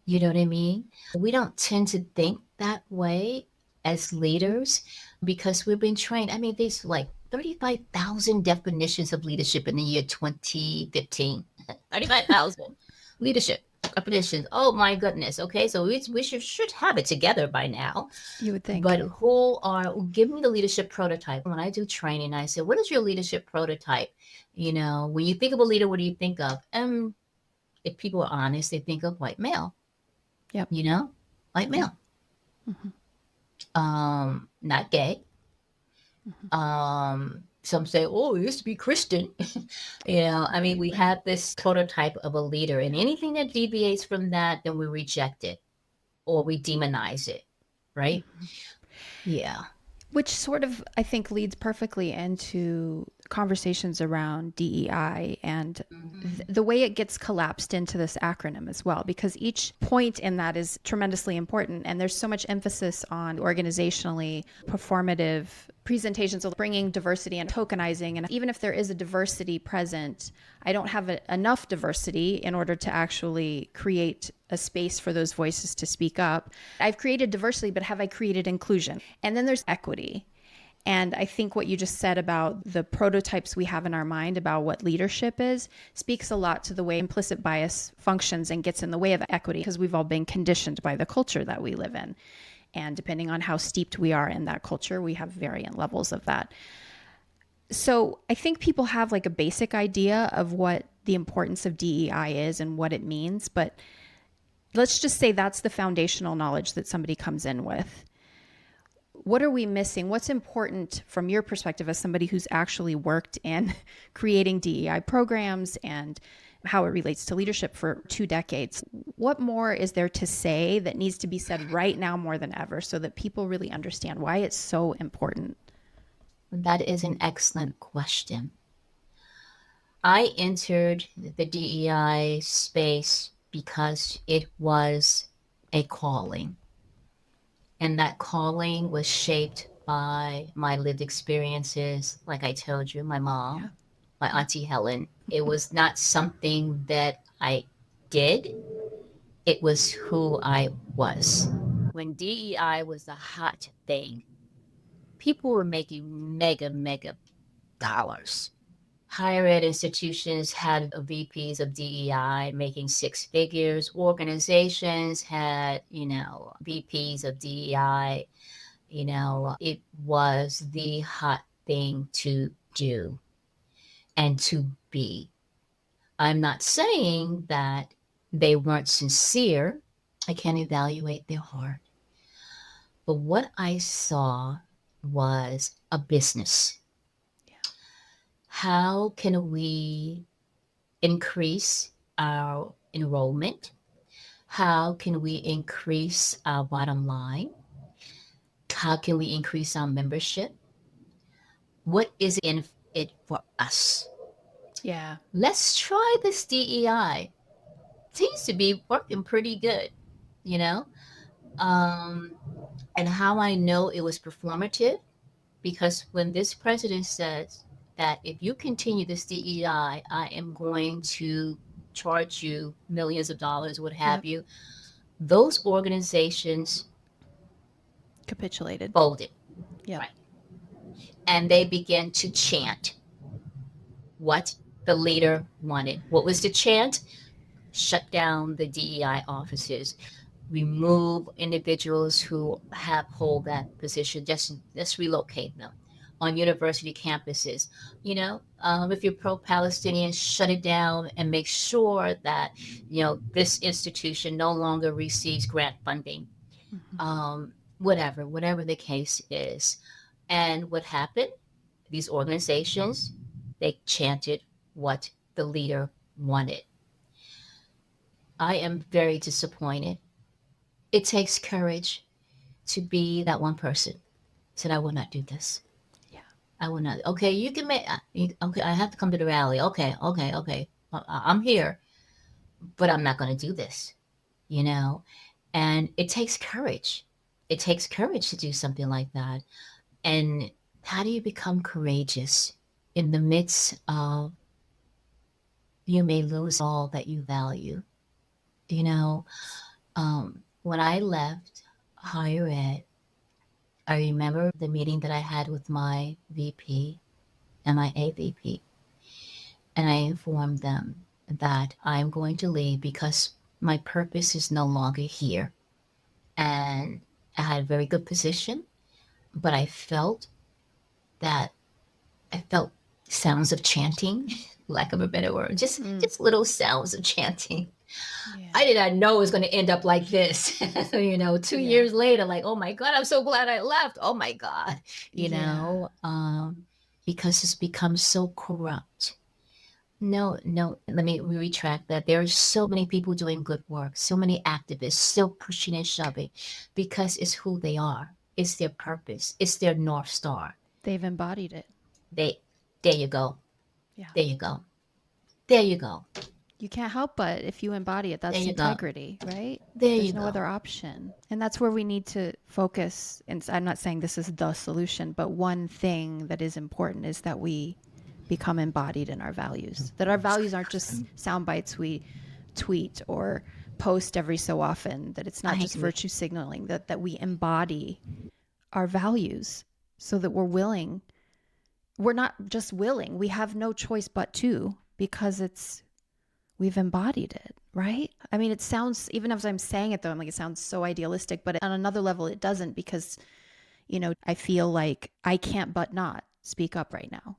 You know what I mean? We don't tend to think that way as leaders because we've been trained. I mean, there's like 35,000 definitions of leadership in the year 2015. 35,000 leadership definitions. Oh my goodness. Okay, so we should have it together by now. You would think. But give me the leadership prototype. When I do training, I say, what is your leadership prototype? When you think of a leader, what do you think of? If people are honest, they think of white male, Yep. you know, white Yep. male, Hmm. not gay. Hmm. Some say, oh, it used to be Christian. I mean, Right. we Right. have this prototype of a leader, and anything that deviates from that, then we reject it or we demonize it, right? Hmm. Yeah. Which sort of, I think, leads perfectly into conversations around DEI and Mhm. the way it gets collapsed into this acronym as well, because each point in that is tremendously important. And there's so much emphasis on organizationally performative presentations of bringing diversity and tokenizing. And even if there is a diversity present, I don't have enough diversity in order to actually create a space for those voices to speak up. I've created diversity, but have I created inclusion? And then there's equity. And I think what you just said about the prototypes we have in our mind about what leadership is speaks a lot to the way implicit bias functions and gets in the way of equity, because we've all been conditioned by the culture that we live in. And depending on how steeped we are in that culture, we have variant levels of that. So I think people have like a basic idea of what the importance of DEI is and what it means. But let's just say that's the foundational knowledge that somebody comes in with. What are we missing? What's important from your perspective as somebody who's actually worked in creating DEI programs and how it relates to leadership for 2 decades? What more is there to say that needs to be said right now more than ever so that people really understand why it's so important? That is an excellent question. I entered the DEI space because it was a calling. And that calling was shaped by my lived experiences. Like I told you, my Yeah. mom, my Auntie Helen. It was not something that I did, it was who I was. When DEI was the hot thing, people were making mega dollars. Higher ed institutions had VPs of DEI making six figures. Organizations had, VPs of DEI. It was the hot thing to do and to be. I'm not saying that they weren't sincere. I can't evaluate their heart. But what I saw was a business. Yeah. How can we increase our enrollment? How can we increase our bottom line? How can we increase our membership? What is in it for us? Yeah. Let's try this DEI. Seems to be working pretty good, you know? Um, and how I know it was performative, because when this president says that if you continue this DEI, I am going to charge you millions of dollars, what have Yep. you, those organizations Capitulated. folded, Yep. right? And they began to chant what the leader wanted. What was the chant? Shut down the DEI offices, remove individuals who have hold that position, just relocate them on university campuses. If you're pro-Palestinian, shut it down and make sure that this institution no longer receives grant funding. Mm-hmm. Whatever the case is. And what happened? These organizations, they chanted what the leader wanted. I am very disappointed. It takes courage to be that one person. Said, I will not do this. Yeah. I will not. Okay, you can make. Okay, I have to come to the rally. Okay. I'm here, but I'm not going to do this. You know, and it takes courage. It takes courage to do something like that. And how do you become courageous in the midst of you may lose all that you value? You know, when I left higher ed, I remember the meeting that I had with my VP and my AVP, and I informed them that I'm going to leave because my purpose is no longer here. And I had a very good position, but that I felt sounds of chanting, lack of a better word, just Mm. just little sounds of chanting. Yeah. I did not know it was going to end up like this. 2 years later, like, oh my God, I'm so glad I left. Oh my God, because it's become so corrupt. No, no, let me retract that. There are so many people doing good work, so many activists still pushing and shoving because it's who they are. It's their purpose. It's their North Star. They've embodied it. They There you go. Yeah. There you go. There you go. You can't help but if you embody it, There that's you go. integrity, right? There you There's no go. other option. And that's where we need to focus. And I'm not saying this is the solution, but one thing that is important is that we become embodied in our values. That our values aren't just sound bites we tweet or post every so often, that it's not I just agree. virtue signaling, that we embody our values so that we're not just willing, we have no choice but to, because we've embodied it, right? I mean, it sounds, even as I'm saying it though, I'm like, it sounds so idealistic, but on another level, it doesn't, because, I feel like I can't but not speak up right now.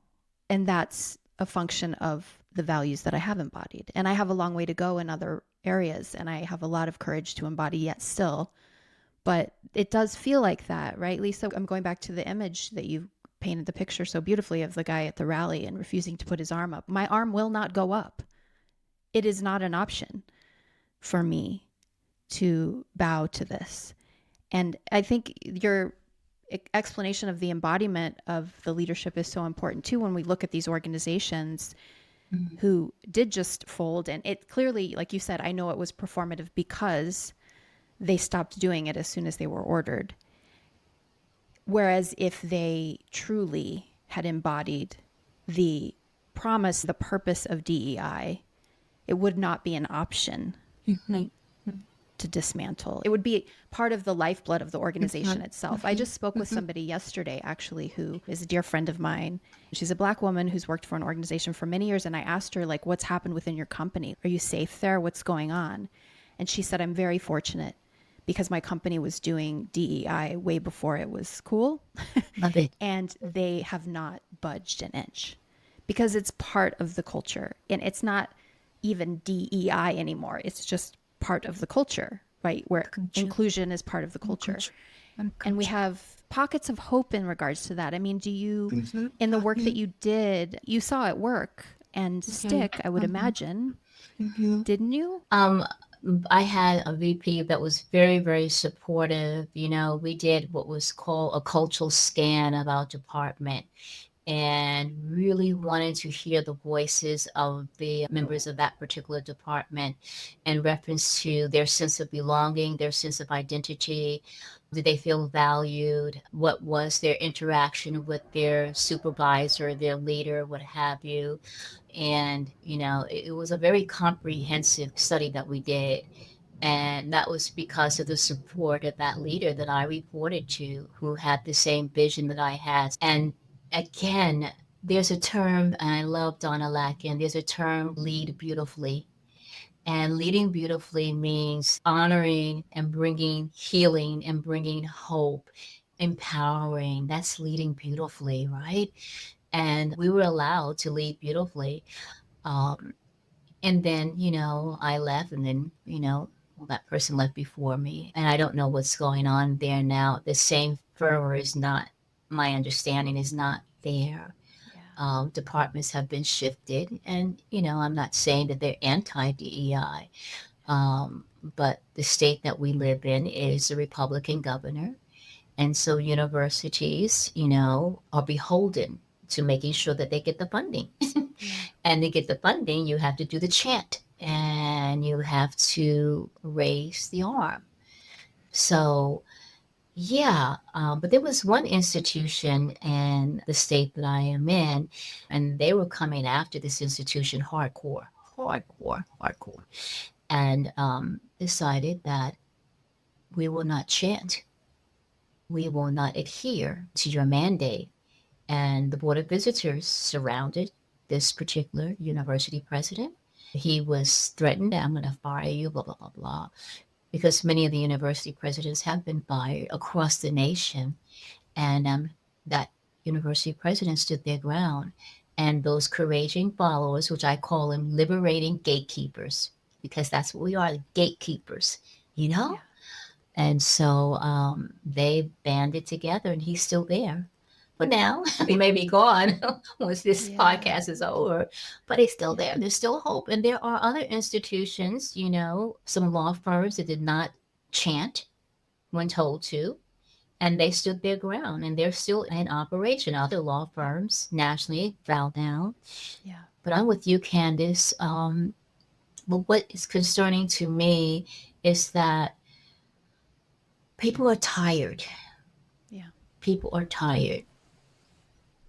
And that's a function of the values that I have embodied. And I have a long way to go in other areas, and I have a lot of courage to embody yet still. But it does feel like that, right, Lisa? I'm going back to the image that you painted the picture so beautifully of the guy at the rally and refusing to put his arm up. My arm will not go up. It is not an option for me to bow to this. And I think your explanation of the embodiment of the leadership is so important too when we look at these organizations who did just fold. And it clearly, like you said, I know it was performative because they stopped doing it as soon as they were ordered. Whereas if they truly had embodied the promise, the purpose of DEI, it would not be an option to dismantle. It would be part of the lifeblood of the organization itself. I just spoke with somebody yesterday, actually, who is a dear friend of mine. She's a Black woman who's worked for an organization for many years. And I asked her, like, what's happened within your company? Are you safe there? What's going on? And she said, I'm very fortunate because my company was doing DEI way before it was cool. Love it. And they have not budged an inch because it's part of the culture. And it's not even DEI anymore. It's just part of the culture, right? Where inclusion is part of the culture. And we have pockets of hope in regards to that. I mean, in the work that you did, you saw it work and stick, I would imagine, didn't you? I had a VP that was very, very supportive. We did what was called a cultural scan of our department and really wanted to hear the voices of the members of that particular department in reference to their sense of belonging, their sense of identity. Did they feel valued? What was their interaction with their supervisor, their leader, what have you? And, it was a very comprehensive study that we did. And that was because of the support of that leader that I reported to, who had the same vision that I had. And again, there's a term, and I love Donna Lacken, there's a term, lead beautifully. And leading beautifully means honoring and bringing healing and bringing hope, empowering. That's leading beautifully, right? And we were allowed to lead beautifully. Um, and then, I left, and then, well, that person left before me. And I don't know what's going on there now. The same fervor is not, my understanding is not there. Yeah. Departments have been shifted. And, I'm not saying that they're anti DEI, but the state that we live in is a Republican governor. And so universities, are beholden to making sure that they get the funding. Yeah. And to get the funding, you have to do the chant and you have to raise the arm. So, yeah, but there was one institution in the state that I am in, and they were coming after this institution hardcore, hardcore, hardcore, and decided that we will not chant, we will not adhere to your mandate. And the Board of Visitors surrounded this particular university president. He was threatened, I'm going to fire you, blah, blah, blah, blah, because many of the university presidents have been fired across the nation. And that university president stood their ground. And those courageous followers, which I call them liberating gatekeepers, because that's what we are, gatekeepers, you know? Yeah. And so they banded together, and he's still there. But now he may be gone once this Yeah. podcast is over, but he's still there. There's still hope. And there are other institutions, some law firms that did not chant when told to. and they stood their ground, and they're still in operation. Other law firms nationally fell down. Yeah. But I'm with you, Candice. But what is concerning to me is that people are tired. Yeah. People are tired.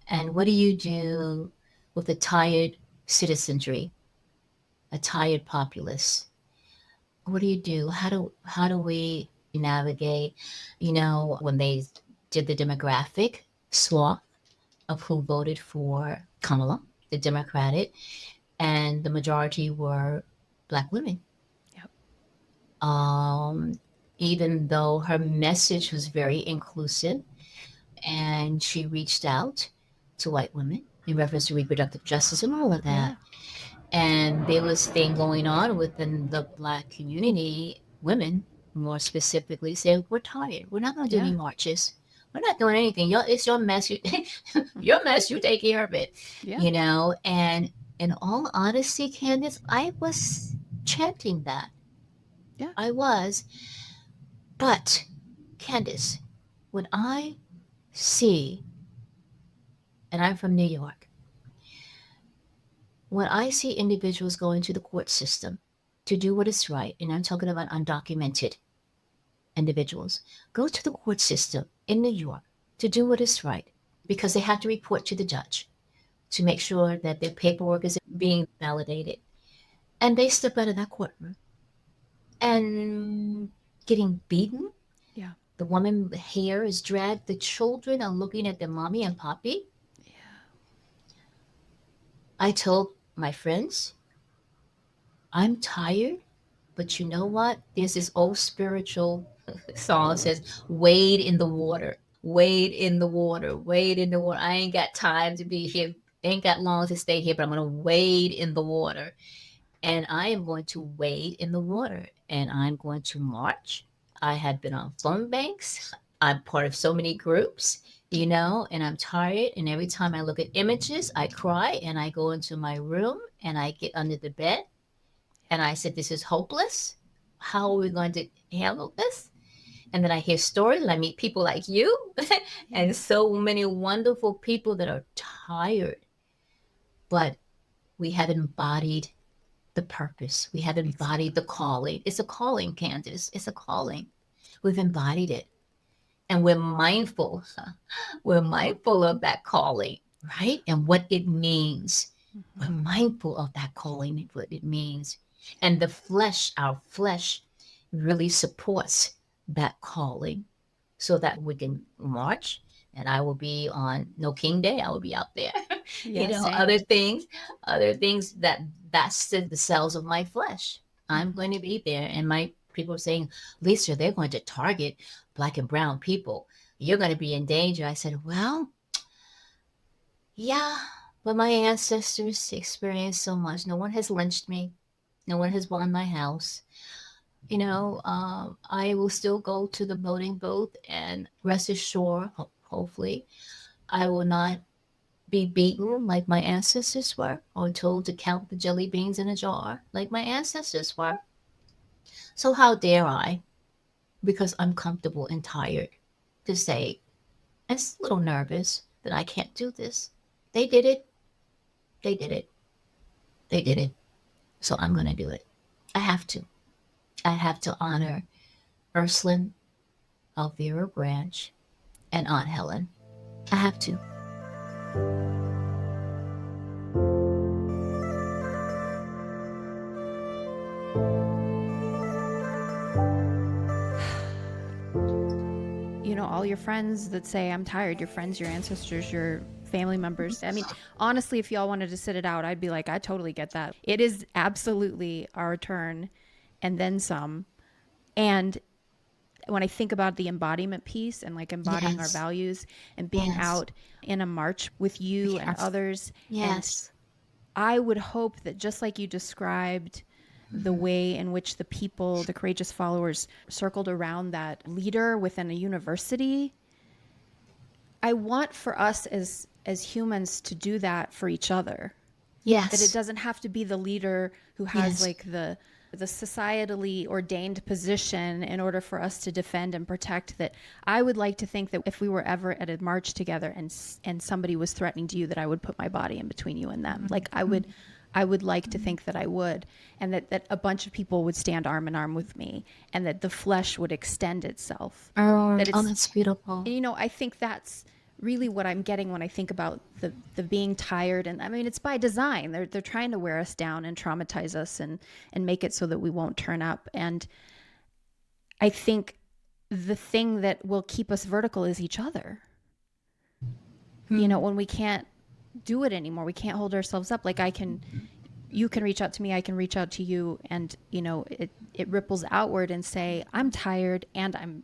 And what do you do with a tired citizenry, a tired populace? What do you do? How do we navigate? When they did the demographic swath of who voted for Kamala, the Democratic, and the majority were Black women. Yep. Um, Even though her message was very inclusive and she reached out to white women in reference to reproductive justice and all of that. Yeah. And there was thing going on within the Black community, women more specifically saying, we're tired. We're not going to do any Yeah. marches. We're not doing anything. It's your mess. Your mess. You take care of it. Yeah. And in all honesty, Candice, I was chanting that. Yeah. I was. But, Candice, when I see, and I'm from New York, when I see individuals going to the court system to do what is right, and I'm talking about undocumented individuals, go to the court system in New York to do what is right because they have to report to the judge to make sure that their paperwork is being validated. And they step out of that courtroom and getting beaten. Yeah. The woman's hair is dragged. The children are looking at their mommy and poppy. Yeah. I told my friends, I'm tired, but you know what? There's this old spiritual song that says, wade in the water, wade in the water, wade in the water. I ain't got time to be here. Ain't got long to stay here, but I'm going to wade in the water. And I am going to wade in the water and I'm going to march. I have been on phone banks. I'm part of so many groups, and I'm tired. And every time I look at images, I cry and I go into my room and I get under the bed and I said, this is hopeless. How are we going to handle this? And then I hear stories and I meet people like you Yeah. and so many wonderful people that are tired, but we have embodied the purpose. We have embodied the calling. It's a calling, Candace. It's a calling. We've embodied it. And we're mindful. We're mindful of that calling, right? And what it means. We're Mm-hmm. mindful of that calling and what it means. And the flesh, our flesh, really supports that calling so that we can march. And I will be on No King Day. I will be out there. Yeah. Same. Other things that's the cells of my flesh. I'm Mm-hmm. going to be there. And my people are saying, Lisa, they're going to target Black and brown people. You're going to be in danger. I said, well, yeah, but my ancestors experienced so much. No one has lynched me. No one has bombed my house. I will still go to the voting booth and rest assured, hopefully, I will not be beaten like my ancestors were or told to count the jelly beans in a jar like my ancestors were. So, how dare I, because I'm comfortable and tired, to say, I'm a little nervous that I can't do this. They did it. They did it. They did it. So, I'm going to do it. I have to. I have to honor Ursulin, Elvira Branch, and Aunt Helen. I have to. All your friends that say I'm tired, your friends, your ancestors, your family members. I mean, honestly, if y'all wanted to sit it out, I'd be like, I totally get that. It is absolutely our turn and then some. And when I think about the embodiment piece and like embodying our Yes. values and being Yes. out in a march with you and Yes. others, and Yes. I would hope that just like you described the way in which the people, the courageous followers, circled around that leader within a university, I want for us as humans to do that for each other. That it Yes. doesn't have to be the leader who has Yes. like the the societally ordained position in order for us to defend and protect, that I would like to think that if we were ever at a march together and somebody was threatening to you, that I would put my body in between you and them. Like I would like to think that I would, and that a bunch of people would stand arm in arm with me, and that the flesh would extend itself. That Oh, it's, that's beautiful. you know, I think that's really what I'm getting when I think about the being tired. And I mean, it's by design. They're trying to wear us down and traumatize us and make it so that we won't turn up. And I think the thing that will keep us vertical is each other. You know, when we can't do it anymore, we can't hold ourselves up. Like you can reach out to me, I can reach out to you, and you know, it ripples outward and say, I'm tired and I'm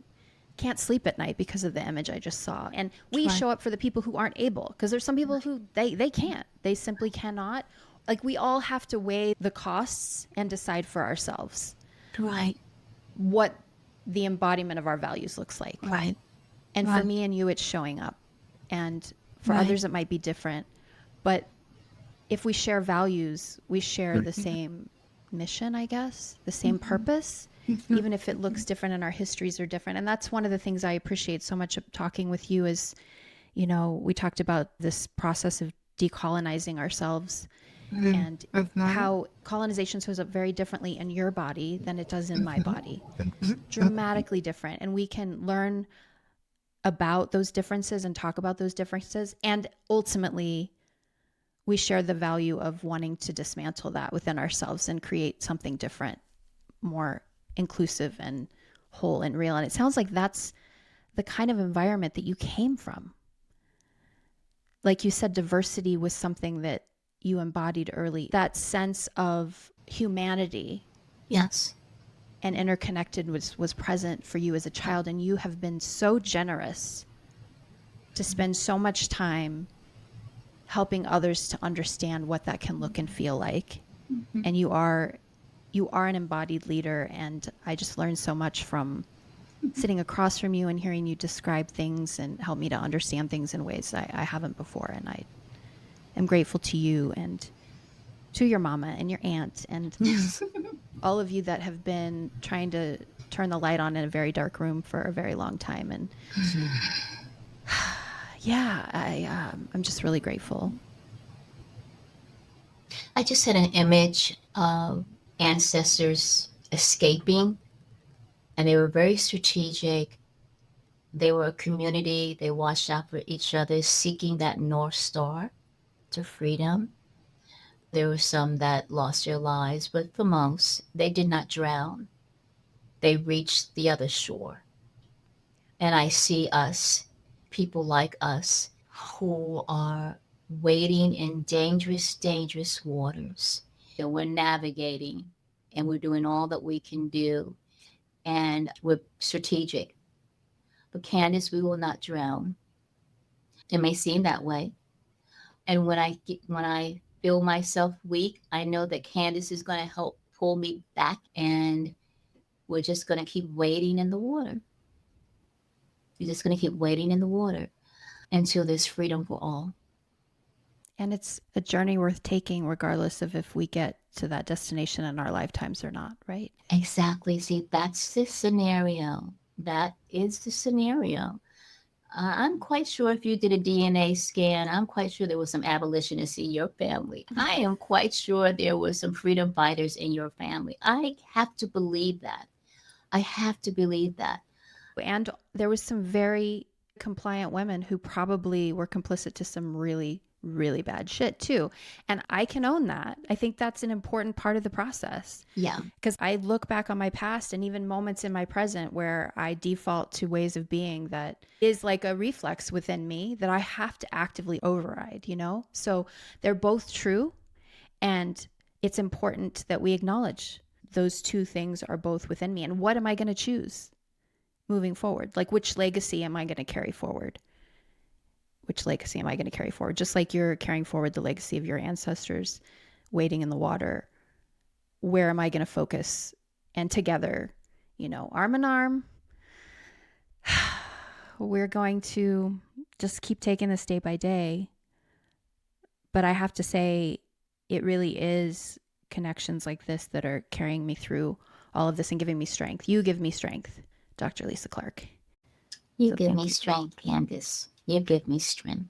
can't sleep at night because of the image I just saw. And we Right. show up for the people who aren't able, because there's some people who they can't. They simply cannot. Like we all have to weigh the costs and decide for ourselves Right. what the embodiment of our values looks like. Right. And for Right. me and you, it's showing up. And for Right. others, it might be different. But if we share values, we share the same mission, I guess, the same purpose, even if it looks different and our histories are different. And that's one of the things I appreciate so much of talking with you is, you know, we talked about this process of decolonizing ourselves and how colonization shows up very differently in your body than it does in my body. Dramatically different. And we can learn about those differences and talk about those differences. And ultimately, we share the value of wanting to dismantle that within ourselves and create something different, more inclusive and whole and real. And it sounds like that's the kind of environment that you came from. Like you said, diversity was something that you embodied early. That sense of humanity Yes. and interconnected was present for you as a child. And you have been so generous to spend so much time helping others to understand what that can look and feel like. And you are an embodied leader. And I just learned so much from sitting across from you and hearing you describe things and help me to understand things in ways I haven't before. And I am grateful to you and to your mama and your aunt and all of you that have been trying to turn the light on in a very dark room for a very long time. And yeah, I'm just really grateful. I just had an image of ancestors escaping, and they were very strategic. They were a community. They watched out for each other, seeking that North Star to freedom. There were some that lost their lives, but for most, they did not drown. They reached the other shore. And I see us, people like us, who are wading in dangerous, dangerous waters. And we're navigating and we're doing all that we can do. And we're strategic. But Candace, we will not drown. It may seem that way. And when I feel myself weak, I know that Candace is going to help pull me back, and we're just going to keep wading in the water. We're just going to keep wading in the water until there's freedom for all. And it's a journey worth taking, regardless of if we get to that destination in our lifetimes or not, right? Exactly. See, that's the scenario. That is the scenario. I'm quite sure if you did a DNA scan, I'm quite sure there was some abolitionists in your family. I am quite sure there were some freedom fighters in your family. I have to believe that. I have to believe that. And there was some very compliant women who probably were complicit to some really, really bad shit too. And I can own that. I think that's an important part of the process. Yeah. Because I look back on my past and even moments in my present where I default to ways of being that is like a reflex within me that I have to actively override, you know? So they're both true. And it's important that we acknowledge those two things are both within me. And what am I going to choose moving forward? Like, which legacy am I going to carry forward? Which legacy am I going to carry forward? Just like you're carrying forward the legacy of your ancestors wading in the water, where am I going to focus? And together, you know, arm in arm, we're going to just keep taking this day by day. But I have to say, it really is connections like this that are carrying me through all of this and giving me strength. You give me strength, Dr. Lesa Clark. You give me strength, Candace. You give me strength.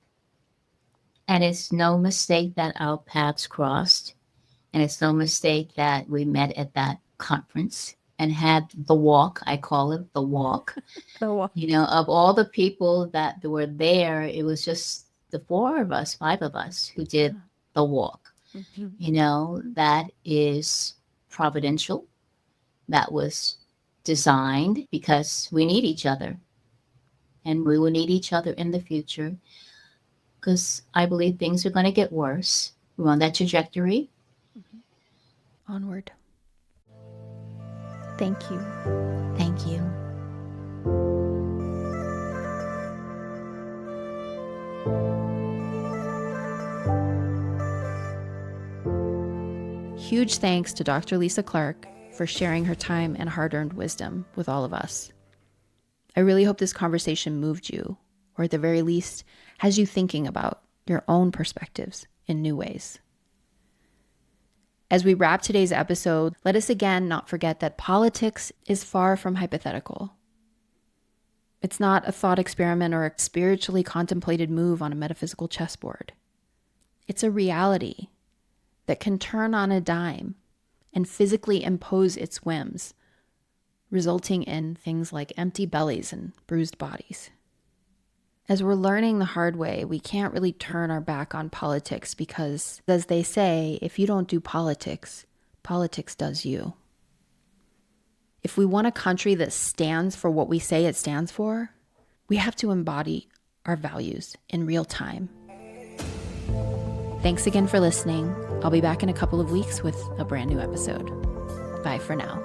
And it's no mistake that our paths crossed. And it's no mistake that we met at that conference and had the walk. I call it the walk. Of all the people that were there, it was just the 5 of us who did the walk. That is providential. That was designed because we need each other. And we will need each other in the future because I believe things are going to get worse. We're on that trajectory. Onward. Thank you. Thank you. Huge thanks to Dr. Lesa Clark for sharing her time and hard-earned wisdom with all of us. I really hope this conversation moved you, or at the very least, has you thinking about your own perspectives in new ways. As we wrap today's episode, let us again not forget that politics is far from hypothetical. It's not a thought experiment or a spiritually contemplated move on a metaphysical chessboard. It's a reality that can turn on a dime and physically impose its whims, resulting in things like empty bellies and bruised bodies. As we're learning the hard way, we can't really turn our back on politics because, as they say, if you don't do politics, politics does you. If we want a country that stands for what we say it stands for, we have to embody our values in real time. Thanks again for listening. I'll be back in a couple of weeks with a brand new episode. Bye for now.